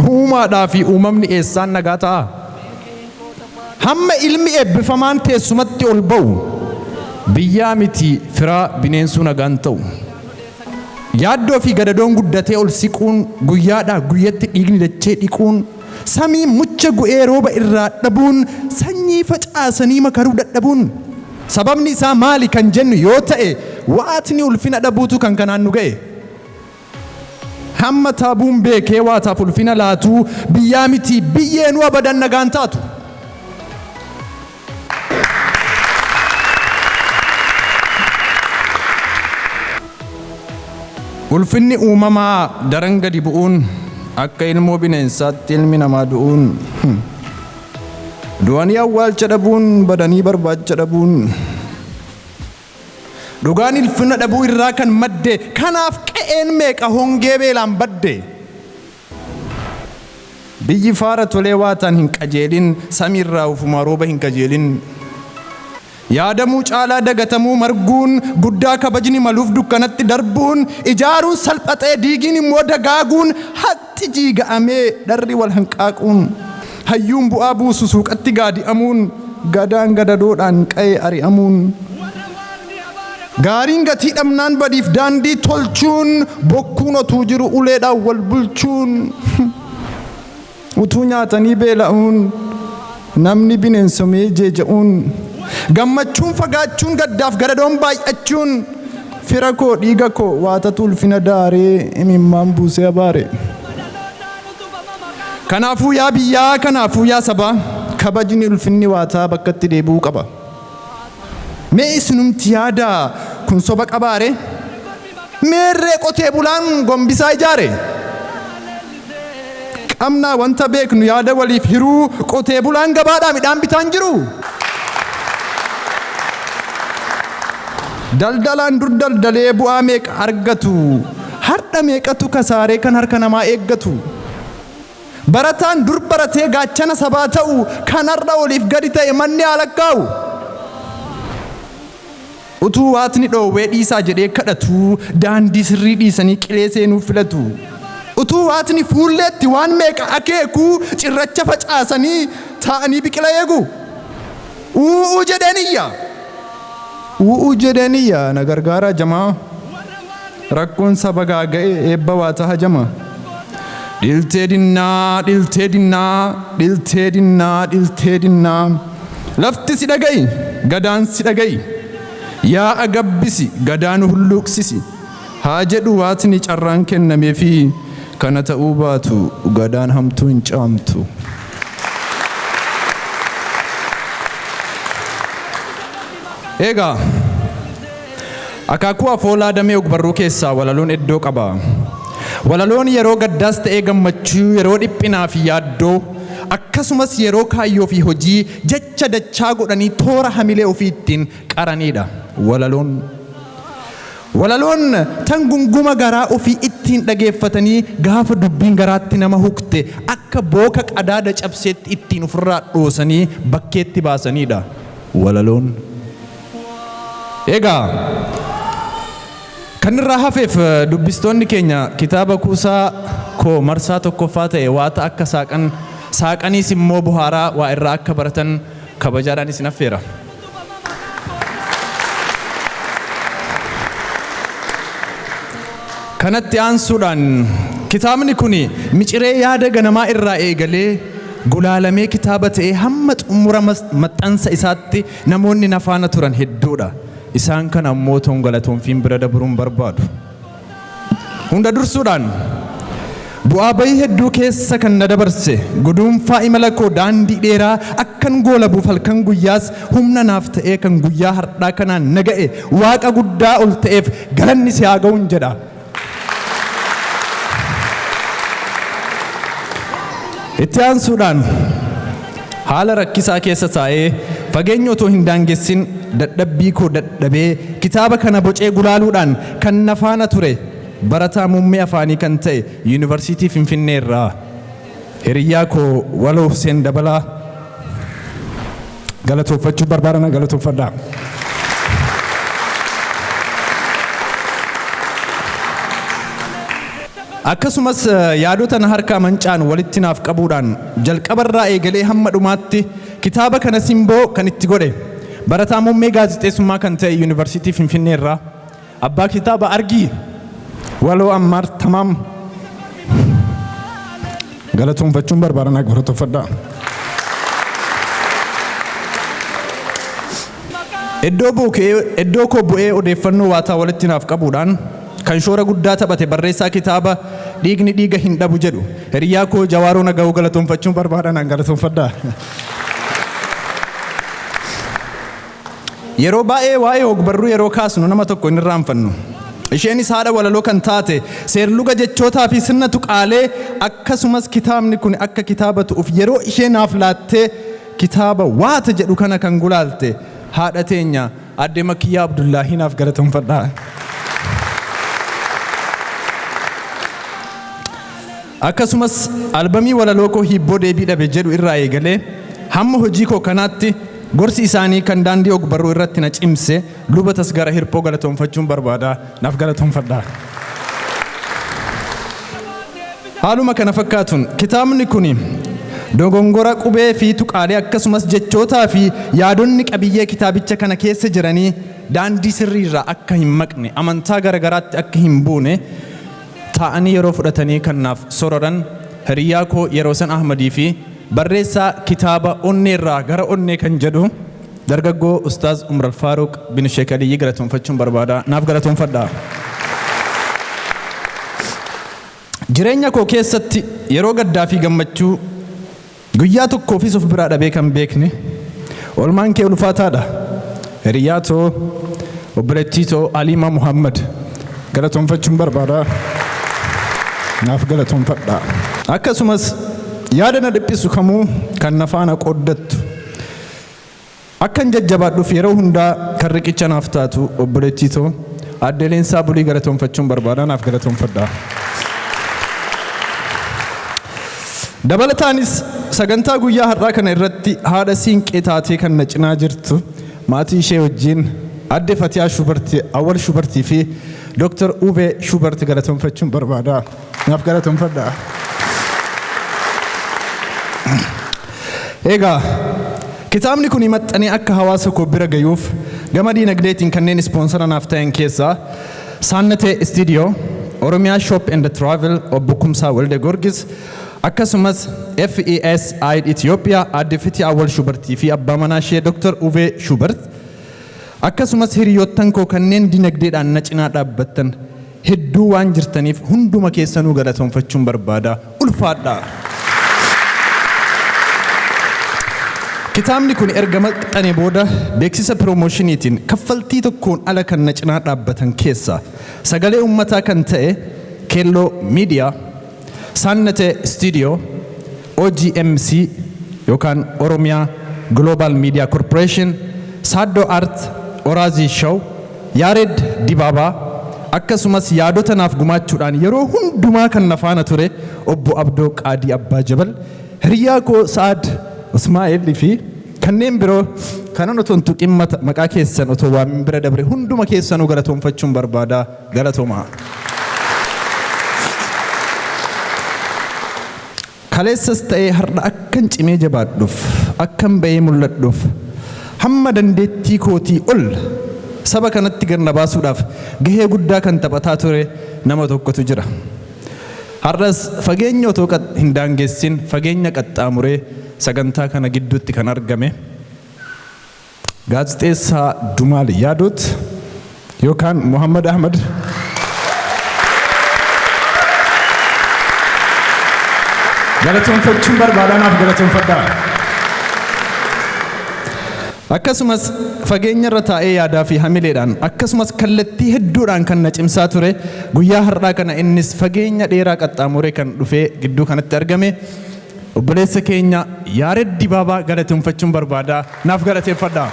Uumaadhaa fi uumamni eessaan nagaa ta'a. Hamma ilmi eebbifamaan teessumatti ol ba'u biyyaa miti firaa bineensuu nagaan ta'u. Yaaddoo fi gadadoon guddatee ol siquun guyyaadhaa guyyatti dhiigni dachee dhiquun samii mucha gu'ee rooba irraa dhabuun sanyii facaasanii makaruu dadhabuun sababni isaa maali kan jennu yoo ta'e waatni ulfina dhabuutu kan kanaan nu ga'e. Hamma taabuun beekee waataaf ulfina laatuu biyyaa miti biyyeenuu abadan nagaan taatu. Ulfinni uumamaa daran gadi bu'uun akka ilmoo bineensaatti ilmi namaa du'uun du'anii awwaalcha dhabuun badanii barbaacha dhabuun dhugaan ulfina dhabuu irraa kan madde kanaaf qe'een meeqa hongee beelaan badde biyyi faara tolee waataan hin qajeelin samiirraa ufumaa rooba hin qajeelin yaadamuu caalaa dagatamuu marguun guddaa kabajni maluuf dukkanatti darbuun ijaaruun salphaxee diigiin immoo dagaaguun hatti jiiga'amee dharri wal hanqaaquun hayyuun bu'aa buusu suuqatti gaadi'amuun gadaan gadadoodhaan qa'ee ari'amuun gaariin gatii dhabnaan badiif daandii tolchuun bokkuun otuu jiru uleedhaan wal bulchuun utuu nyaatanii beela'uun namni bineensomee jeeja'uun gammachuun fagaachuun gaddaaf gadadoon baay'achuun fira koo dhiiga koo waatatu ulfina daaree imimmaan buusee abaare. Kanaafuu yaa biyyaa kanaafuu yaa sabaa kabajni ulfinni waataa bakkatti deebi'uu qaba. Mee isinumti yaadaa kun soba qabaare? Meerree qotee bulaan gombisaa ijaare? Qabnaa wanta beeknu yaada waliif hiruu qotee bulaan gabaadhaa midhaan bitaan jiru? Daldalaan dur daldalee bu'aa meeqa argatu? Har'a meeqatu kasaaree kan harka namaa eeggatu? Barataan dur baratee gaachana sabaa ta'u kanarra oliif gadi ta'e manni halakkaa'u. Utuu waatni dhoowwee dhiisaa jedhee kadhatu daandii sirrii dhiisanii qilee seenuu filatu. Utuu waatni fuulleetti waan meeqa akeeku cirracha facaasanii taa'anii biqila eegu. U'uu jedhaniyya. U'uu jedhaniyya na gargaara jamaa. Rakkoon saba gaaga'e eebba waataa hajama. Dhiltee dinnaa dhiltee dinnaa dhiltee dinnaa dhiltee dinnaa lafti si dhaga'i gadaan si dhaga'i yaa agabbisi gadaan hulluuqsisi haa jedhu waatni carraan kennameefi kana ta'uu baatu gadaan hamtuu hin caamtu. Egaa akaakuu afoolaa damee ogbarruu keessaa walaloon iddoo qaba. Walaloon yeroo gaddaas ta'ee gammachuu yeroo dhiphinaa fi yaaddoo akkasumas yeroo kaayyoo fi hojii jecha dachaa godhanii toora hamilee ofii ittiin qaranidha. Walaloon tan gunguma garaa ofii ittiin dhageeffatanii gaafa dubbiin garaatti nama hukte akka booka qadaada cabseetti ittiin ofirraa dhoosanii bakkeetti baasanidha. Walaloon. Egaa kan irraa hafeef dubbistoonni keenya kitaaba kuusaa koo marsaa tokkoffaa ta'e waata akka saaqaniis immoo buhaaraa waa irraa akka baratan kabajaadhaan isin affeera. Kanatti aansuudhaan kitaabni kun miciree yaada ganamaa irraa eegalee gulaalamee kitaaba ta'ee hamma xumura maxxansa isaatti namoonni nafaana turan hedduudha. Isaan kan ammoo galatoonfiin bira dabruun barbaadu. Hunda dursuudhaan bu'aa bayii hedduu keessa kan na dabarse guduunfaa imala koo daandii dheeraa akkan goolabuuf halkan guyyaas humna naaf ta'ee kan guyyaa har'aa kanaan na ga'e waaqa guddaa ol ta'eef galanni si haa ga'uun jedha. Itti aansuudhaan haala rakkisaa keessa taa'ee fageenya otoo hin daangessin dadhabbii koo dadhabee kitaaba kana bocee gulaaluudhaan kan na faana ture barataa muummee afaanii kan ta'e yuunivarsiitii Finfinnee irraa hiriyyaa koo Waloo Huseen Dabalaa galatoonfachuu barbaadana galatoonfadhaa. Akkasumas yaadota na harkaa mancaan walitti naaf qabuudhaan jalqabarraa eegalee hamma dhumaatti kitaaba kana simboo kan itti godhe barataa muummee gaazexeessummaa kan ta'e yuunivarsiitii Finfinnee irraa abbaa kitaaba argii Waloo Ammaar Tamaam galatoonfachuun barbaadana galatoonfadhaa. Iddoo koo bu'ee odeeffannoo waataa walitti naaf qabuudhaan kan shoora guddaa taphate barreessaa kitaaba dhiigni dhiiga hin dhabu jedhu hiriyyaa koo Jawaaroo Nagahuu galatoonfachuun barbaadana galatoonfadhaa. Yeroo baay'ee waa'ee ogbarruu yeroo kaasnu nama tokko hin irraanfannu. Isheenis haadha walaloo kan taate seerluga jechootaa fi sirna tuqaalee akkasumas kitaabni kun akka kitaaba ta'uuf yeroo ishee naaf laattee kitaaba waata jedhu kana kan gulaalte haadha teenya aadde Makiyyaa Abdullaahi naaf galatoonfadhaa. akkasumas albamii walaloo koo hibboo deebii dhabe jedhu irraa eegalee hamma hojii koo kanaatti gorsi isaanii kan daandii ogbarruu irratti na cimse luba tasgara hirphoo galatoonfachuun barbaada. Naaf galatoonfadhaa. Haaluma kana fakkaatuun kitaabni kun dogongora qubee fi tuqaalee akkasumas jechootaa fi yaadonni qabiyyee kitaabicha kana keessa jiranii daandii sirriirraa akka hin maqne amantaa garagaraatti akka hin buune taa'anii yeroo fudhatanii kannaaf sororan hiriyaa koo yeroo san Ahmadii fi barreessaa kitaaba onneerraa gara onnee kan jedhu dargaggoo Ustaaz Umar Faaruq bin Sheek Aliyyi galatoonfachuun barbaada. Naaf galatoonfadhaa. Jireenya koo keessatti yeroo gaddaa fi gammachuu guyyaa tokkoofis of biraa dhabee kan beekne olmaan kee ulfaataadha. Hiriyaa too obboleettii too Aliima Muhammad galatoonfachuun barbaada. Naaf galatoonfadhaa. Akkasumas yaada na dhiphisu kamuu kan na faana qooddattu akkan jajjabaadhuuf yeroo hundaa kan riqicha naaf taatu obboleettii too Aadde Leensaa Bulii galatoonfachuun barbaada. Naaf galatoonfadhaa. Dabalataanis sagantaa guyyaa har'aa kana irratti haadha siinqee taatee kan na cinaa jirtu maatii ishee wajjin Aadde Fatiyaa Shubartii Awwal Shubartii fi Dr. Uwe Shubartii galatoonfachuun barbaada. Naaf galatoonfadhaa. Egaa kitaabni kun maxxanee akka hawaasa koo bira gayuuf gama diinagdeetiin kanneen ispoonsara naaf ta'an keessaa Saannatee Studio, Oromiyaa Shop and Travel obbo Kumsaa Walde Gorgis akkasumas FES Aid Ethiopia Aadde Fatiyaa Awwal Shubartii fi abbaa manaa ishee Dr. Uwe Shubart akkasumas hiriyoottan koo kanneen diinagdeedhaan na cinaa dhaabbattan hedduu waan jirtaniif hunduma keessanuu galatoonfachuun barbaada. Ulfaadhaa. Kitaabni kun erga maxxanee booda beeksisa piroomoshiniitiin kaffaltii tokkoon ala kan na cinaa dhaabbatan keessaa sagalee uummataa kan ta'e Keelloo Miidiyaa, Saannatee Studio, OGMC yookaan Oromiyaa Global Media Corporation, Saaddoo Art, Oraazii Show, Yaared Dibaabaa akkasumas yaadota naaf gumaachuudhaan yeroo hundumaa kan na faana ture obbo Abdoo Qaadii Abbaa Jabal, hiriyaa koo Sa'ad Usmaa'eel fi kanneen biroo kanan otoo hin tuqin maqaa keessan otoo waamin bira dabre hunduma keessanuu galatoonfachuun barbaada. Galatoomaa. Kaleessas ta'ee har'a akkan cimee jabaadhuuf akkan ba'ee mul'adhuuf hamma dandeettii kootii ol saba kanatti ganna baasuudhaaf gahee guddaa kan taphataa ture nama tokkotu jira. Har'as fageenya otoo hin daangessin fageenya qaxxaamuree sagantaa kana gidduutti kan argame gaazexeessaa Dumaal Yaadoot yookaan Muhammad Ahmad galatoonfachuun barbaada. Naaf galatoonfadhaa. Akkasumas fageenya irra taa'ee yaadaa fi hamileedhaan akkasumas kallattii hedduudhaan kan na cimsaa ture guyyaa har'aa kana innis fageenya dheeraa qaxxaamuree kan dhufee gidduu kanatti argame obboleessa keenya Yaared Dibaabaa galatoonfachuun barbaada. Naaf galateeffadhaa.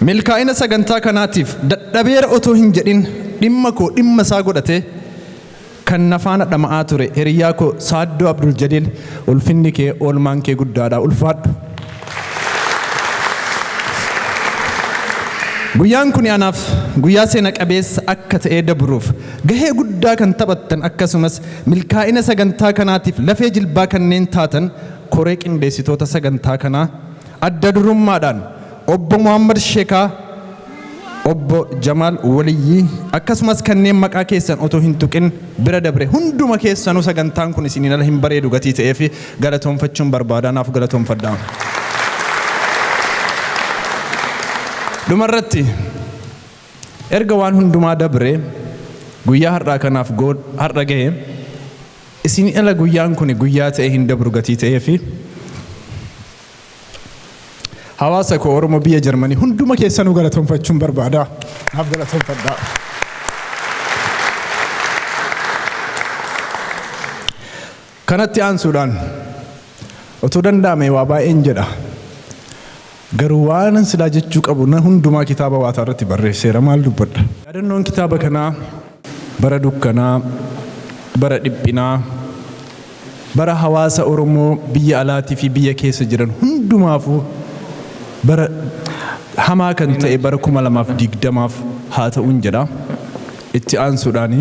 Milkaa'ina sagantaa kanaatiif dadhabeera otoo hin jedhin dhimma koo dhimma isaa godhatee kan na faana dhama'aa ture hiriyaa koo Saaddoo Abdul Jaliil ulfinni kee oolmaan kee guddaadha. Ulfaadhu. Guyyaan kun anaaf guyyaa seena qabeessa akka ta'ee dabruuf gahee guddaa kan taphattan akkasumas milkaa'ina sagantaa kanaatiif lafee jilbaa kanneen taatan koree qindeessitoota sagantaa kanaa adda durummaadhaan obbo Muhammad Sheekaa, obbo Jamaal Waliyyii akkasumas kanneen maqaa keessan otoo hin tuqin bira dabre hunduma keessanuu sagantaan kun isiniin ala hin bareedu gatii ta'eef galatoonfachuun barbaada. Naaf galatoonfadhaa. Dhumarratti erga waan hundumaa dabre guyyaa har'aa kanaaf har'a gahe isin ala guyyaan kun guyyaa ta'e hin dabru gatii ta'eef hawaasa koo Oromoo biyya Jarmanii hunduma keessanuu galatoonfachuun barbaada. Naaf galatoonfadhaa. Kanatti aansuudhaan otoo danda'ame waa baay'een jedha. Garuu waan silaa jechuu qabu na hundumaa kitaaba Waataa irratti barreesseera. Maal dubbadha? Yaadannoon kitaaba kanaa bara dukkanaa, bara dhiphinaa, bara hawaasa Oromoo biyya alaatii fi biyya keessa jiran hundumaafuu bara hamaa kan ta'e bara 2020 haa ta'uun jedha. Itti aansuudhaani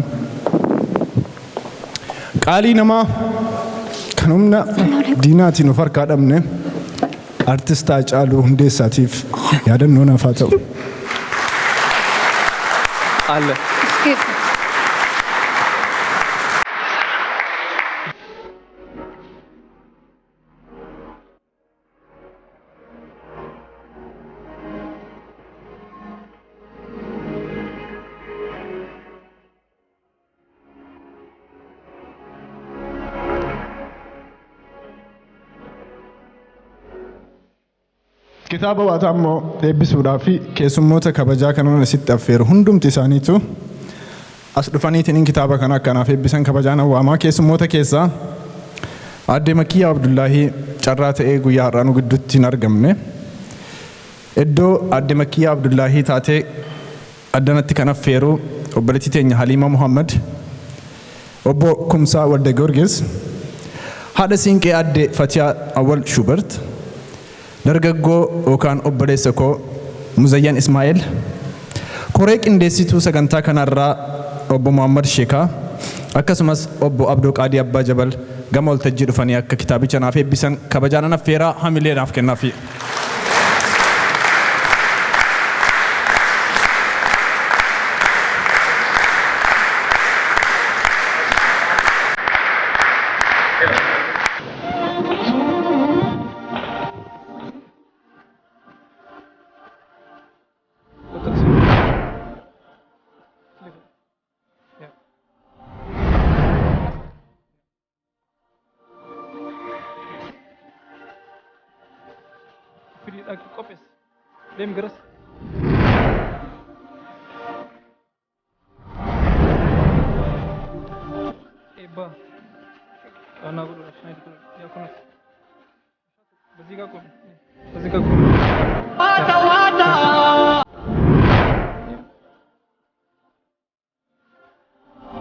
qaalii namaa kan humna diinaatiin of harkaa dhabne artist Haacaaluu Hundeessaatiif yaadannoo naaf haa ta'u. Kitaaba Waataa immoo eebbisuudhaa fi keessummoota kabajaa kanan asitti affeeru hundumti isaaniitu as dhufaniitiin kitaaba kana akkanaaf eebbisan kabajaan awwaamaa. Keessummoota keessaa Aadde Makiyyaa Abdullaahii carraa ta'ee guyyaa har'aa nu gidduutti hin argamne. Iddoo Aadde Makiyyaa Abdullaahii taatee addanatti kan affeeru obboleettii teenya Haliima Muhammad, obbo Kumsaa Walde Giyoorgis, haadha siinqee Aadde Fatiyaa Awwal Shubert, dargaggoo yookaan obboleessa koo Muzayyan Ismaa'eel, koree qindeessituu sagantaa kanarraa obbo Muhammad Sheekaa, akkasumas obbo Abdoo Qaadii Abbaa Jabal gama waltajjii dhufanii akka kitaabicha naaf eebbisan kabajaan affeeraa hamilee naaf kennaafi. Dem geras. Eebba. Ana gulu shahid kun ya kun. Bazika kun. Bazika kun. Waataa waataa.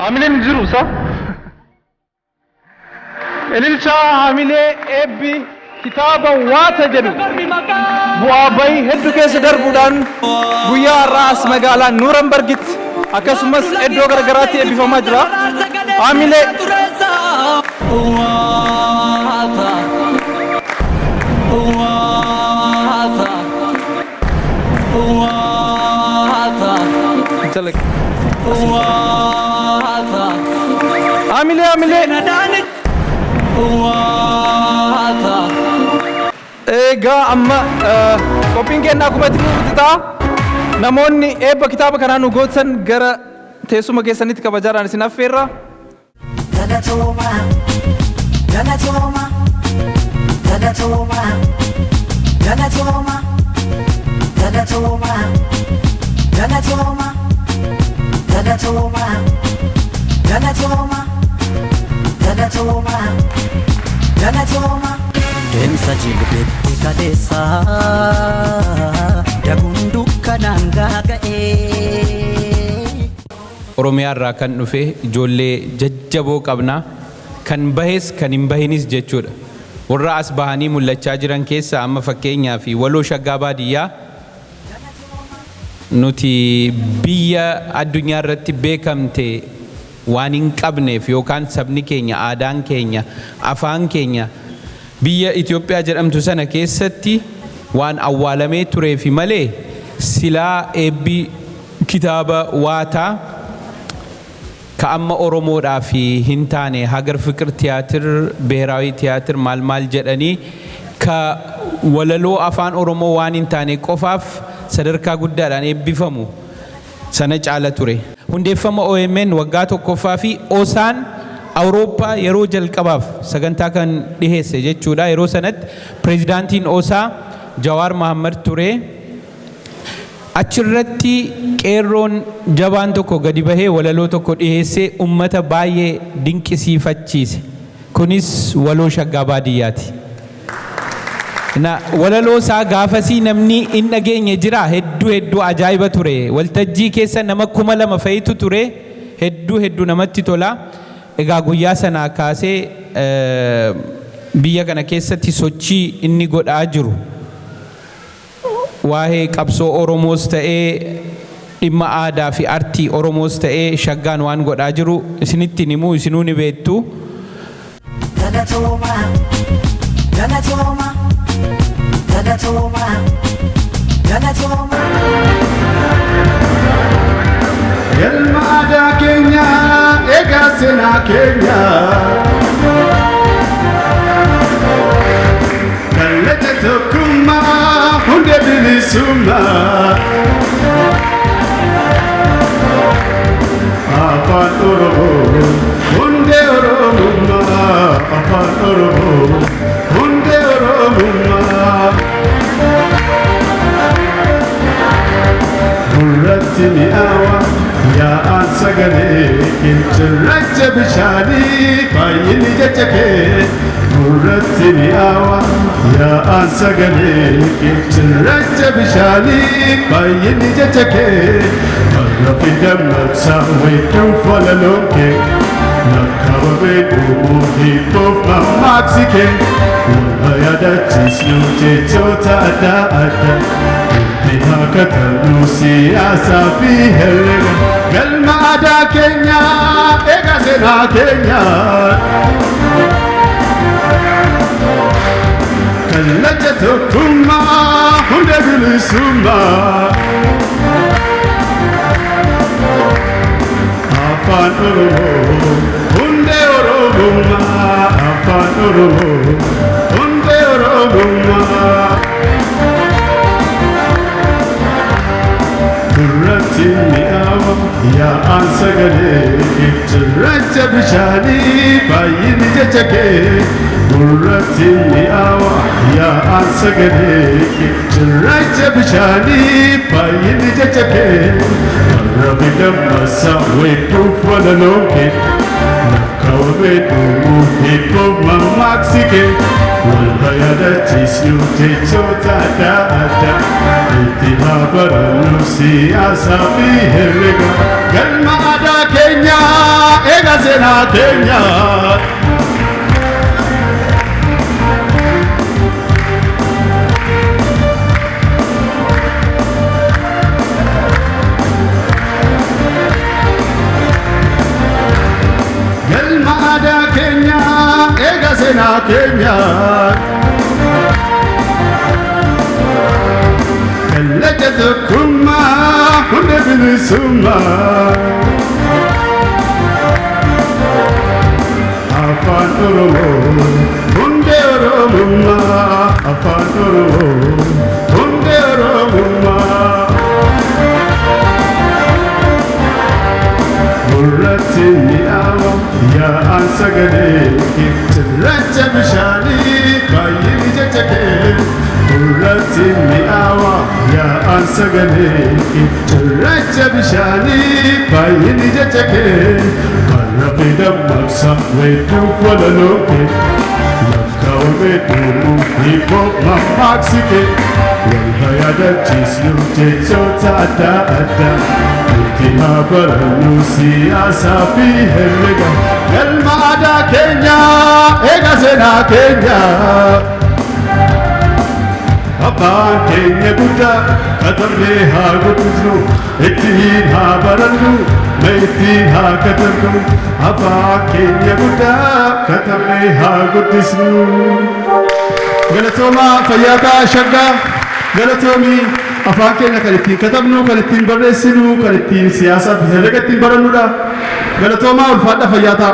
Hamileen jiru sa? Elilcha hamilee eebbi kitaaba Waataa jedhu bu'aa bahii hedduu keessa darbuudhaan guyyaa har'aas magaalaa Nuurambargitti akkasumas iddoo garagaraatti eebbifamaa jira. Hamilee hamilee egaa amma qophiin kennaa akkuma itti fuftitaa namoonni eebba kitaaba kanaa nu gootan gara teessuma keessanitti kabajaadhaan isin affeerra. Galatooma, galatooma, galatooma, galatooma, galatooma, galatooma, galatooma, galatooma, galatooma, galatooma. Deemsa jilbeetti kaleessa daguun dukkanaan gaaga'ee. Oromiyaa irraa kan dhufe ijoollee jajjaboo qabna kan bahes kan hin bahinis jechuudha. Warra as bahanii mul'achaa jiran keessa amma fakkeenyaa fi waloo shaggaa baadiyyaa nuti biyya addunyaa irratti beekamte waan hin qabneef yookaan sabni keenya aadaan keenya afaan keenya biyya Itoophiyaa jedhamtu sana keessatti waan awwaalamee turee fi malee silaa eebbi kitaaba Waataa ka amma Oromoodhaa fi hin taane Hagar Fikir Tiyaatir, Beeraawi Tiyaatir maal jedhanii ka walaloo afaan Oromoo waan hin taane qofaaf sadarkaa guddaadhaan eebbifamu sana caala ture. Hundeeffama OMN waggaa tokkoffaa fi osaan Awurooppaa yeroo jalqabaaf sagantaa kan dhiheesse jechuudha. Yeroo sanatti pireezidaantiin Osaa Jawaar Mahammad ture. Achirratti qeerroon jabaan tokko gadi bahee walaloo tokko dhiheessee ummata baay'ee dinqisiifachiise. Kunis waloo shaggaa baadiyyaati. Walaloo isaa gaafasii namni hin dhageenye jira hedduu ajaa'iba ture. Waltajjii keessa nama 2,000 fa'itu ture. hedduu namatti tola. Egaa guyyaa sanaa kaasee biyya kana keessatti sochii inni godhaa jiru waa'ee qabsoo Oromoos ta'ee dhimma aadaa fi artii Oromoos ta'ee shaggaan waan godhaa jiru isinitti himuu isinuu ni beektu. Galatoma, galatoma, galatoma, galatoma. Ilma aadaa keenya eegaa seenaa keenya kallacha tokkummaa hundee bilisummaa afaan Oromoo hundee Oromummaa afaan Oromoo hundee Oromummaa gurratti mi'aawa yaa'aan sagalee qincerracha bishaanii baay'inni jajjabee gurratti mi'aawa yaa'aan sagalee qincerracha bishaanii baay'inni jajjabee warra fidammaqsaa weedduuf walaloon kee lakkaawamee dhuumuu hiikuuf mammaaksi kee walba yaadachiisnu jechoota adda addaa Hakatan siyaasa fi herrega galma aadaa keenya eegaa seenaa keenya kallacha tokkummaa hundee bilisummaa afaan Oromoo hundee Oromummaa afaan Oromoo hundee Oromummaa. Gurratti mi'aawa yaa'aan sagalee qincerracha bishaanii baay'inni jajjabee gurratti mi'aawa yaa'aan sagalee qincerracha bishaanii baay'inni jajjabee warra fidammaqsaa weedduuf walaloon kee lakkaawamee dhuumuu hiikuuf mammaaksi kee walba yaadachiisnu jechoota adda addaa itti haa barannu siyaasaa fi herrega galma aadaa keenya eegaa seenaa keenya. Galma aadaa keenya eegaa seenaa keenya. Kallacha tokkummaa hundee bilisummaa afaan Oromoo hundee Oromummaa afaan Oromoo hundee Oromummaa gurratti mi'aawa yaa'aan sagalee qincerracha bishaanii baay'inni jajjabee gurratti mi'aawa yaa'aan sagalee qincerracha bishaanii baay'inni jajjabee warra fidammaqsaa weedduuf walaloon kee lakkaawamee dhuumuu hiikuuf mammaaksi kee walba yaadachiisnu jechoota adda addaa itti haa barannu siyaasaa fi herrega galma aadaa keenya eegaa seenaa keenya. Afaan keenya guddaa katabnee haa guddisnu ittiin haa barannu ittiin haa katabnu afaan keenya guddaa katabnee haa guddisnu. Galatoomaa Fayyaataa Shaggaa galatoomii afaan keenya kan ittiin katabnu kan ittiin barreessinu kan ittiin siyaasaa fi herrega ittiin barannudha. Galatoomaa ulfaadha Fayyaataa.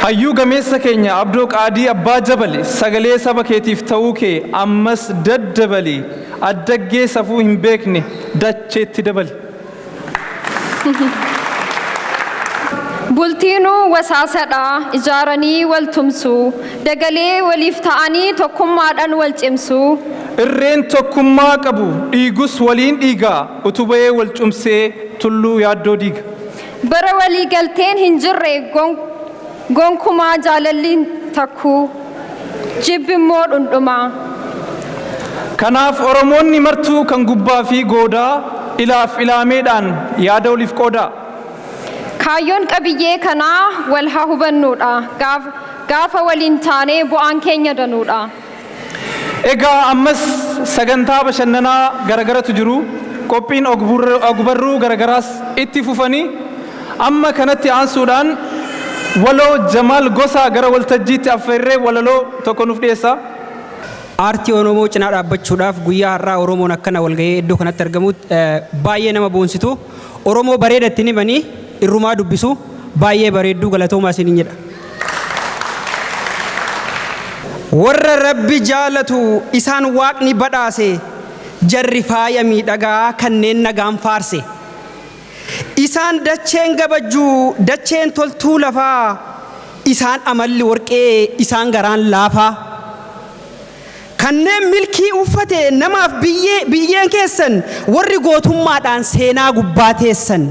Hayyuu gameessa keenya Abdoo Qaadii Abbaa Jabale sagalee saba keetiif ta'uu kee ammas daddabali addaggee safuu hin beekne dacheetti dabali. Bultiinuu wasaasadha ijaaranii wal tumsu dagalee waliif ta'anii tokkummaadhaan wal cimsu. Irreen tokkummaa qabu dhiigus waliin dhiigaa utubee wal cumsee tulluu yaaddoo diiga. Bara walii galteen hin jirre gonkumaa jaalalliin takkuu jibbimmoo dhundhumaa. Kanaaf Oromoonni martuu kan gubbaa fi goodaa ilaaf ilaameedhaan yaada waliif qoodaa. Kaayyoon qabiyyee kanaa wal haa hubannuudha. Gaafa waliin taanee bu'aan keenya danuudha. Egaa ammas sagantaa bashannanaa garagaratu jiru. Qophiin ogbarruu garagaraas itti fufanii amma kanatti aansuudhaan waloo Jamaal Gosaa gara waltajjiitti affeerree walaloo tokko nuuf dhiyeessa. Aartii Oromoo cinaa dhaabbachuudhaaf guyyaa har'aa Oromoon akkana walgahee iddoo kanatti argamutti baay'ee nama boonsitu. Oromoo bareedatti himanii irrumaa dubbisu baay'ee bareedduu galatoomaa isiniin jedha. Warra Rabbi jaalatu isaan Waaqni badhaase jarri faaya miidhagaa kanneen nagaan faarse. Isaan dacheen gabajjuu dacheen toltuu lafaa isaan amalli warqee isaan garaan laafaa. Kanneen milkii uffate namaaf biyyeen keessan warri gootummaadhaan seenaa gubbaa teessan.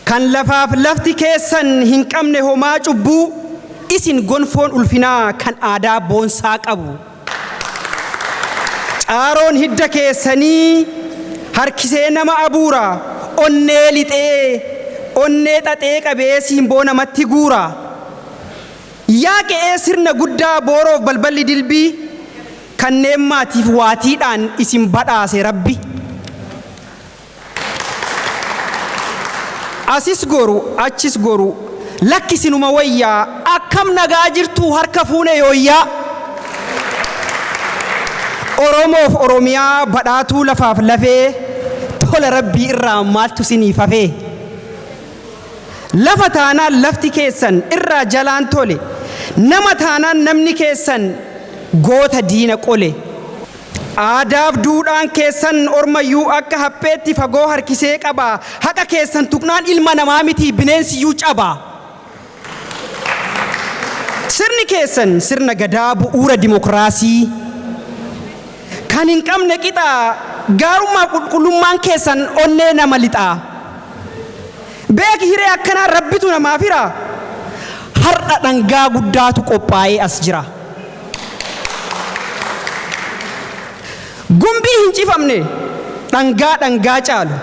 Kan lafaaf lafti keessan hin qabne homaa cubbuu isin gonfoon ulfinaa kan aadaa boonsaa qabu. Caaroon hidda keessanii harkisee nama abuura onnee lixee onnee xaxee qabee siimboo namatti guura. Yaa qe'ee sirna guddaa booroof balballi dilbii kanneen maatiif waatiidhaan isin badhaase Rabbi. Asis goru achis goru lakkisinuma wayyaa akkam nagaa jirtu harka fuune yooyyaa. Oromoof Oromiyaa badhaatuu lafaaf lafee tola Rabbii irraa maaltu siniif hafee. Lafa taanaan lafti keessan irraa jalaan tole nama taanaan namni keessan goota diina qole. Aadaaf duudhaan keessan ormayyuu akka hapheetti fagoo harkisee qaba. Haqa keessan tuqnaan ilma namaa miti bineensiyyuu caba. Sirni keessan sirna gadaa bu'uura dimokiraasii kan hin qabne qixa gaarummaa qulqullummaan keessan onnee nama lixaa. Beeki hiree akkanaa Rabbitu namaaf hira har'a dhangaa guddaatu qophaa'ee as jira. Gumbii hin cifamne dhangaa caalu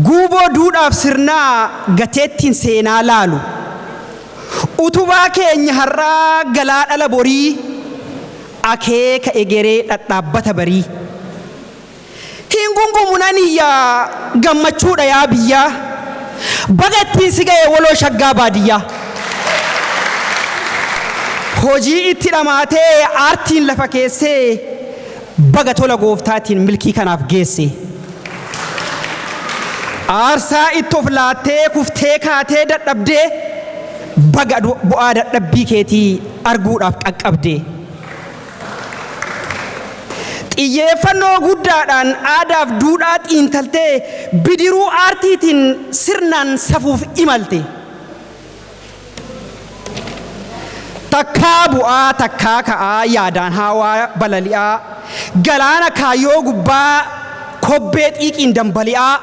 guuboo duudhaaf sirnaa gateettiin seenaa laalu. Utubaa keenya har'aa galaa dhala borii akeeka egeree dhadhaabbata barii. Hin gungumunaniyyaa gammachuudha yaa biyyaa baga ittiin si ga'e waloo shaggaa baadiyyaa. Hojii itti dhamaatee aartiin lafa keessee baga tola gooftaatiin milkii kanaaf geesse. Aarsaa itti of laattee kuftee kaatee dadhabdee baga bu'aa dadhabbii keetii arguudhaaf qaqqabdee. Xiyyeeffannoo guddaadhaan aadaaf duudhaa xiinxaltee bidiruu aartiitiin sirnaan safuuf imalte. Takkaa bu'aa takkaa ka'aa yaadaan haawaa balali'aa galaana kaayyoo gubbaa kobbee xiiqiin dambali'aa.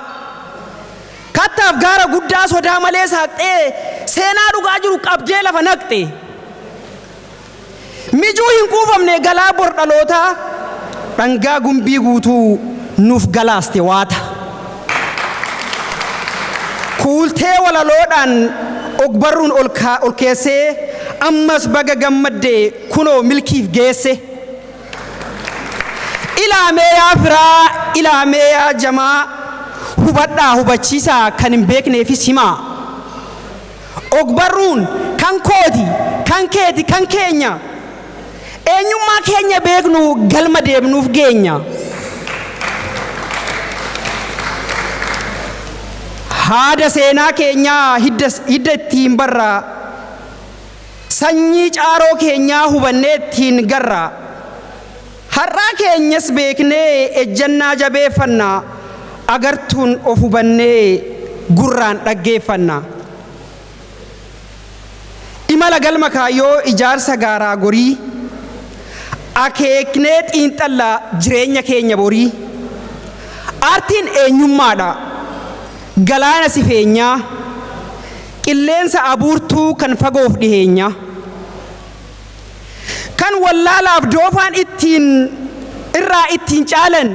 Kattaaf gaara guddaa sodaa malee saaqxee seenaa dhugaa jiru qabdee lafa naqxe. Mijuu hin quufamne galaa bor dhalootaa dhangaa gumbii guutuu nuuf galaaste waata. Kuultee walaloodhaan ogbarruun ol keessee ammas baga gammaddee kunoo milkiif geesse. Ilaamee yaa firaa ilaamee yaa jamaa hubadhaa hubachiisaa kan hin beekneefis himaa. Ogbarruun kan kooti kan keeti kan keenya eenyummaa keenya beeknu galma deemnuuf geenya. Haada seenaa keenyaa hidda ittiin barra sanyii caaroo keenyaa hubannee ittiin garra. Har'aa keenyas beeknee ejjannaa jabeeffanna agartuun of hubannee gurraan dhaggeeffanna. Imala galma kaayyoo ijaarsa gaaraa gorii akeeknee xiinxallaa jireenya keenya borii. Aartiin eenyummaadha galaana sifeenyaa qilleensa abuurtuu kan fagoof dhiheenya. Kan wallaalaaf doofaan irraa ittiin caalan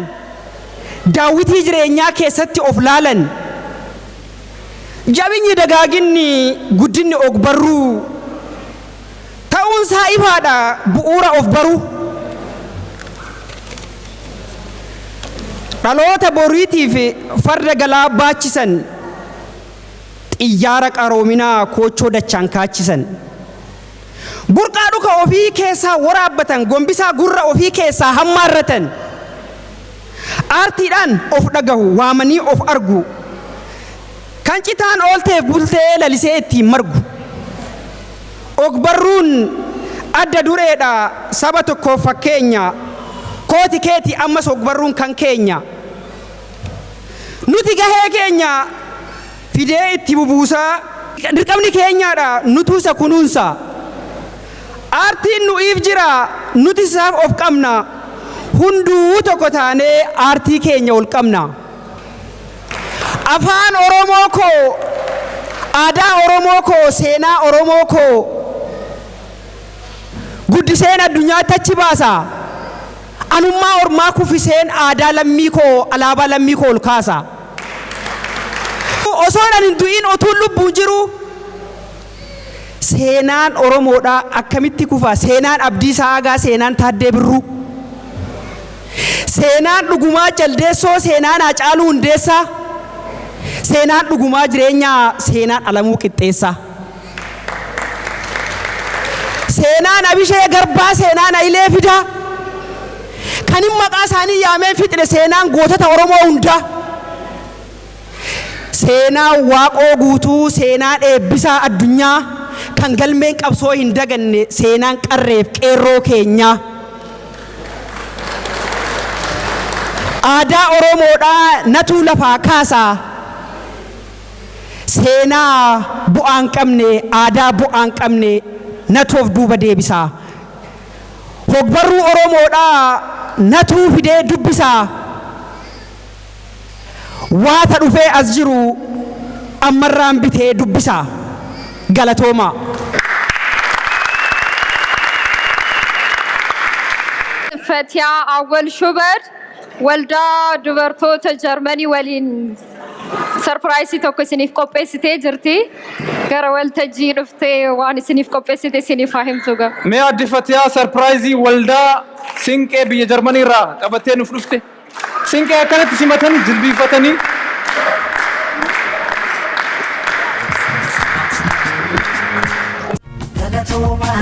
daawwitii jireenyaa keessatti of laalan jabinyi dagaaginni guddinni ogbarruu ta'uunsaa ifaadha bu'uura of baruu dhaloota boriitiif farda galaa baachisan xiyyaara qaroominaa koochoo dachaan kaachisan burqaa dhuka ofii keessaa waraabbatan gombisaa gurra ofii keessaa hammaarratan aartiidhaan of dhagahu waamanii of argu kan citaan oolteef bultee lalisee ittiin margu ogbarruun adda dureedha saba tokkoof fakkeenya kooti keeti ammas ogbarruun kan keenya nuti gahee keenya fidee itti bubuusaa dirqamni keenyaadha nutuusa kunuunsa aartiin nu'iif jira nuti isaaf of qabna hunduu tokko taanee aartii keenya ol qabna afaan oromoo koo aadaa oromoo koo seenaa oromoo koo guddiseen addunyaatti achi baasa anummaa ormaa kuffiseen aadaa lammii koo alaabaa lammii koo ol kaasa osoo hin du'in otuun lubbuun jiru seenaan oromoodha akkamitti kufa seenaan abdii saagaa seenaan taaddee birruu seenaan dhugumaa jaldeessoo seenaan Haacaaluu Hundeessaa seenaan dhugumaa jireenyaa seenaan Alamuu Qixxeessaa seenaan Abishee Garbaa seenaan Hayilee Fidaa kan hin maqaa isaanii yaameen fixne seenaan gootota Oromoo hundaa seenaan Waaqoo Guutuu seenaan Eebbisaa Addunyaa kan galmeen qabsoo hin daganne seenaan qarreef qeerroo keenyaa aadaa oromoodhaa natuu lafaa kaasaa seenaa bu'aan qabne aadaa bu'aan qabne natuuf duuba deebisaa hogbarruu oromoodhaa natuu fidee dubbisaa waata dhufee as jiru ammarraan bitee dubbisaa galatooma ፈቲያ አወል ሹበር ወልዳ dubartoota ጀርመኒ waliin sarpiraayisii tokko isiniif qopheessitee jirti gara waltajjii dhuftee waan isiniif qopheessite isiniif haa himtu gaa mee addi Fatiyaa sarpiraayizii waldaa Sinqee biyya Jarmanii irraa qabattee nuuf dhufte Sinqee akkanatti simatan jilbiifatanii Galatoma,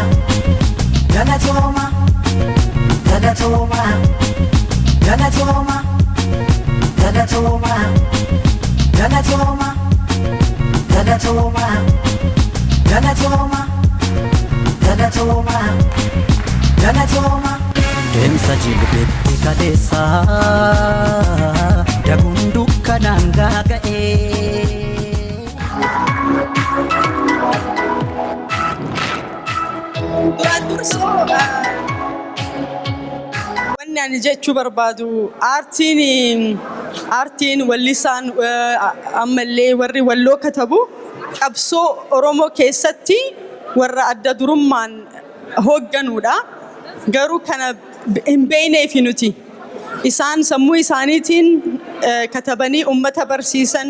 Galatoma, Galatoma, Galatoma, Galatoma, Galatoma, Galatoma, Galatoma, Galatoma, Galatoma. Deemsa jilbeetti kaleessaa daguun dukkanaan gaaga'ee. Duraan dursoo wanni ani jechuu barbaadu aartiin wallisaan ammallee warri walloo katabu qabsoo Oromoo keessatti warra adda durummaan hoogganuudha. Garuu kana hin beekneefi nuti isaan sammuu isaaniitiin katabanii ummata barsiisan,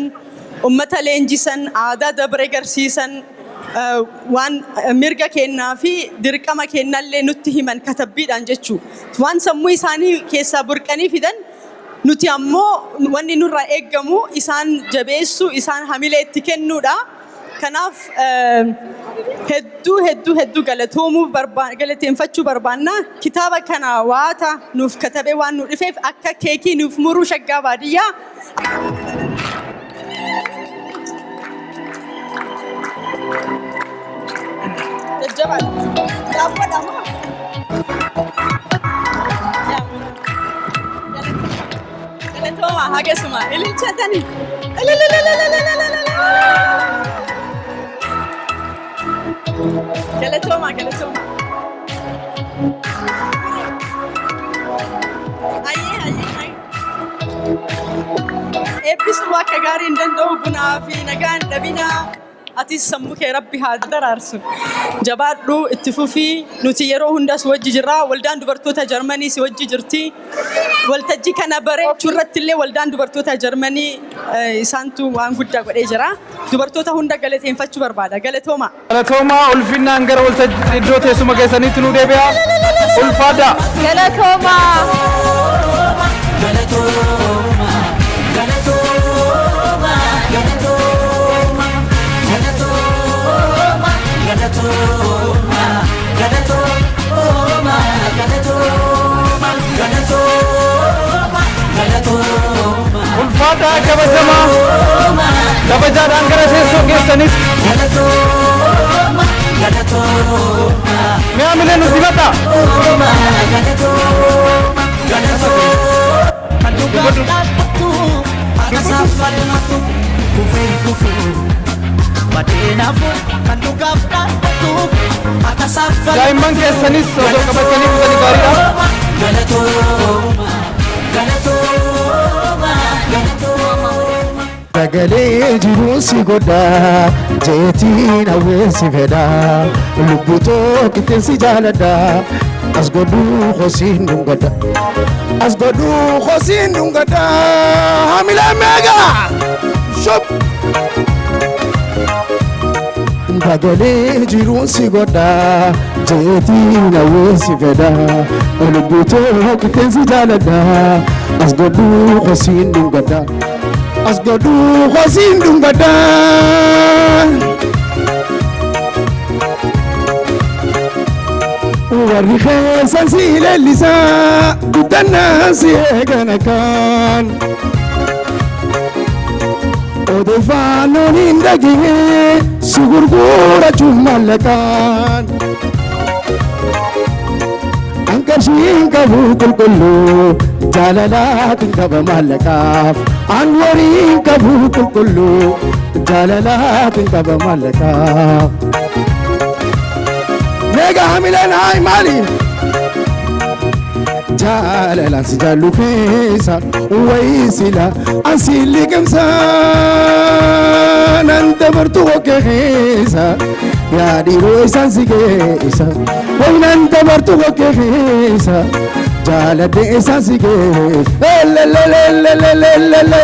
ummata leenjisan, aadaa dabre garsiisan waan mirga kennaa fi dirqama kennallee nutti himan katabbiidhaan jechuu waan sammuu isaanii keessaa burqanii fidan nuti ammoo wanni nurraa eeggamu isaan jabeessu isaan hamilee itti kennuudha. Kanaaf hedduu galateeffachuu barbaanna. Kitaaba kana Waataa nuuf katabee waan nu dhufeef akka keekii nuuf muruu shaggaa baadiyyaa. Galatoma hagesuma ililchatani. Galatoma. Ayye. Eebbisu akka gaariin danda'u bunaa fi nagaan dhabinaa. Atis sammuu kee Rabbi haa daraarsu. Jabaadhu itti fufii nuti yeroo hundas wajji jirra. Waldaan dubartoota Jarmanii si wajji jirti. waltajjii kana bareechuu irratti illee waldaan dubartoota Jarmanii isaantu waan guddaa godhee jira. Dubartoota hunda galateeffachuu barbaada. Galatooma. Galatooma ulfinnaan gara waltajjii iddoo teessuma keessaniitti nu deebi'a. Ulfaadha. Galatooma. Galatooma. Galatooma. Galatooma. Galatooma. Galatooma. Galatooma. Galatooma. Galatooma. Galatooma. Ulfaadha kabajama. Kabajaadhaan gara teessoo keessanitti. Galatooma. Galatooma. Mee amilee nuti himata. Galatooma. Galatooma. Kan dhugaaf dhaabbatu akkasaaf falmatu kufee kufuu. Badeenaafu kan dhugaaf dhaabbatu akkasaaf falmatu. Daa'imman keessanis osoo qabatanii butanii gaariidha. Galatooma. Galatooma. Galatooma. Sagalee jiruun si godhaa jeetiin hawweessi fedhaa lubbutoo qixxeensi jaaladhaa as godhuu hosiin dhungadha as godhuu hosiin dhungadha hamilee meegaa shop. Sagalee jiruun si godhaa jeetiin hawweessi fedhaa lubbutoo qixxeensi jaaladhaa as godhuu hosiin dhungadha. As godhu hosiin dhungada warri keessan si leellisa guddannaa si eegana kan odeeffannoon hin dhagine si gurgurachuun mallaqaan anqarshiin qabu qulqulluu jaalalaatiin qaba mallaqaaf anwariin qabu qulqulluu jaalalaatiin qaba mallaqaaf. Meegaa hamileen haay maaliif jaalalaan si jaallu keessa wayii sila ansi liqimsa nan dabartu hokkee keessa yaadhiroo isaan si keessa wayi nan dabartu hokkee keessa jaaladhe isaan si keessa lelelelelelelele.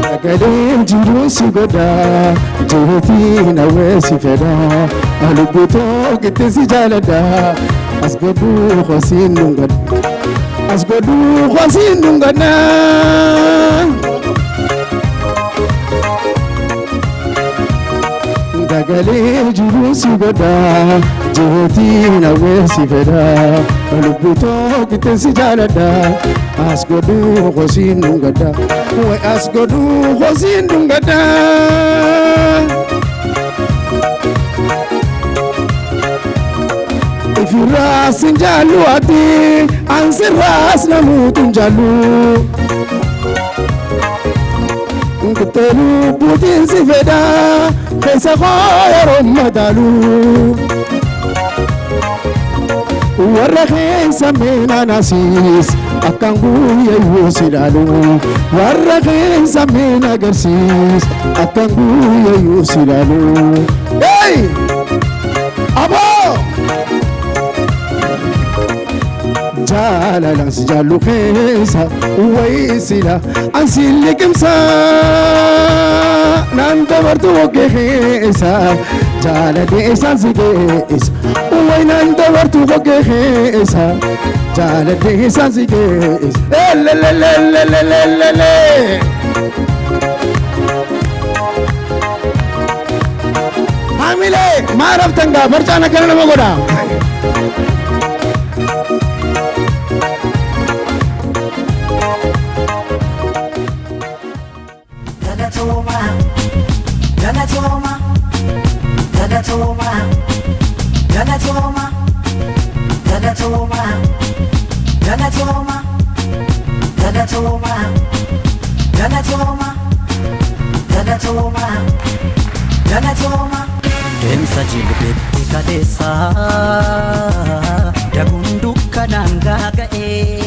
Sagaleen jiruun si godhaa jeetiin hawweessi fedhaa lubbutoo qixxeensi jaaladhaa as godhuu hosiin dhungadha as godhuu hosiin dhungadha. Sagalee jiruun si godhaa jeetiin hawweessi fedhaa lubbutoo qixxeensi jaaladhaa as godhuu hosiin dhungadha as godhuu hosiin dhungadha. Ifirraas hin jaallu ati ansirraas namuutu hin jaallu kuttee lubbuutiin si fedhaa keessa koo yeroo madaalu warra keessa meenaan asiis akkaan guyyayyuu si ilaalu warra keessa meen agarsiis akkaan guyyayyuu si ilaalu. Hey! Aboo! Jaalalaan si jaallu keessa wayii sila ansi liqimsa nan dabartu hokkee keessa jaaladhe isaan si keessa wayi nan dabartu hokkee keessa jaaladhe isaan si keessa lelelelelelelele. Hamilee maal haftan gaa barcaan akkana nama godha. Galatoma, Galatoma, Galatoma, Galatoma, Galatoma, Galatoma, Galatoma, Galatoma, Galatoma, Galatoma. Deemsa jilbeetti kaleessa daguun dukkanaan gaaga'ee.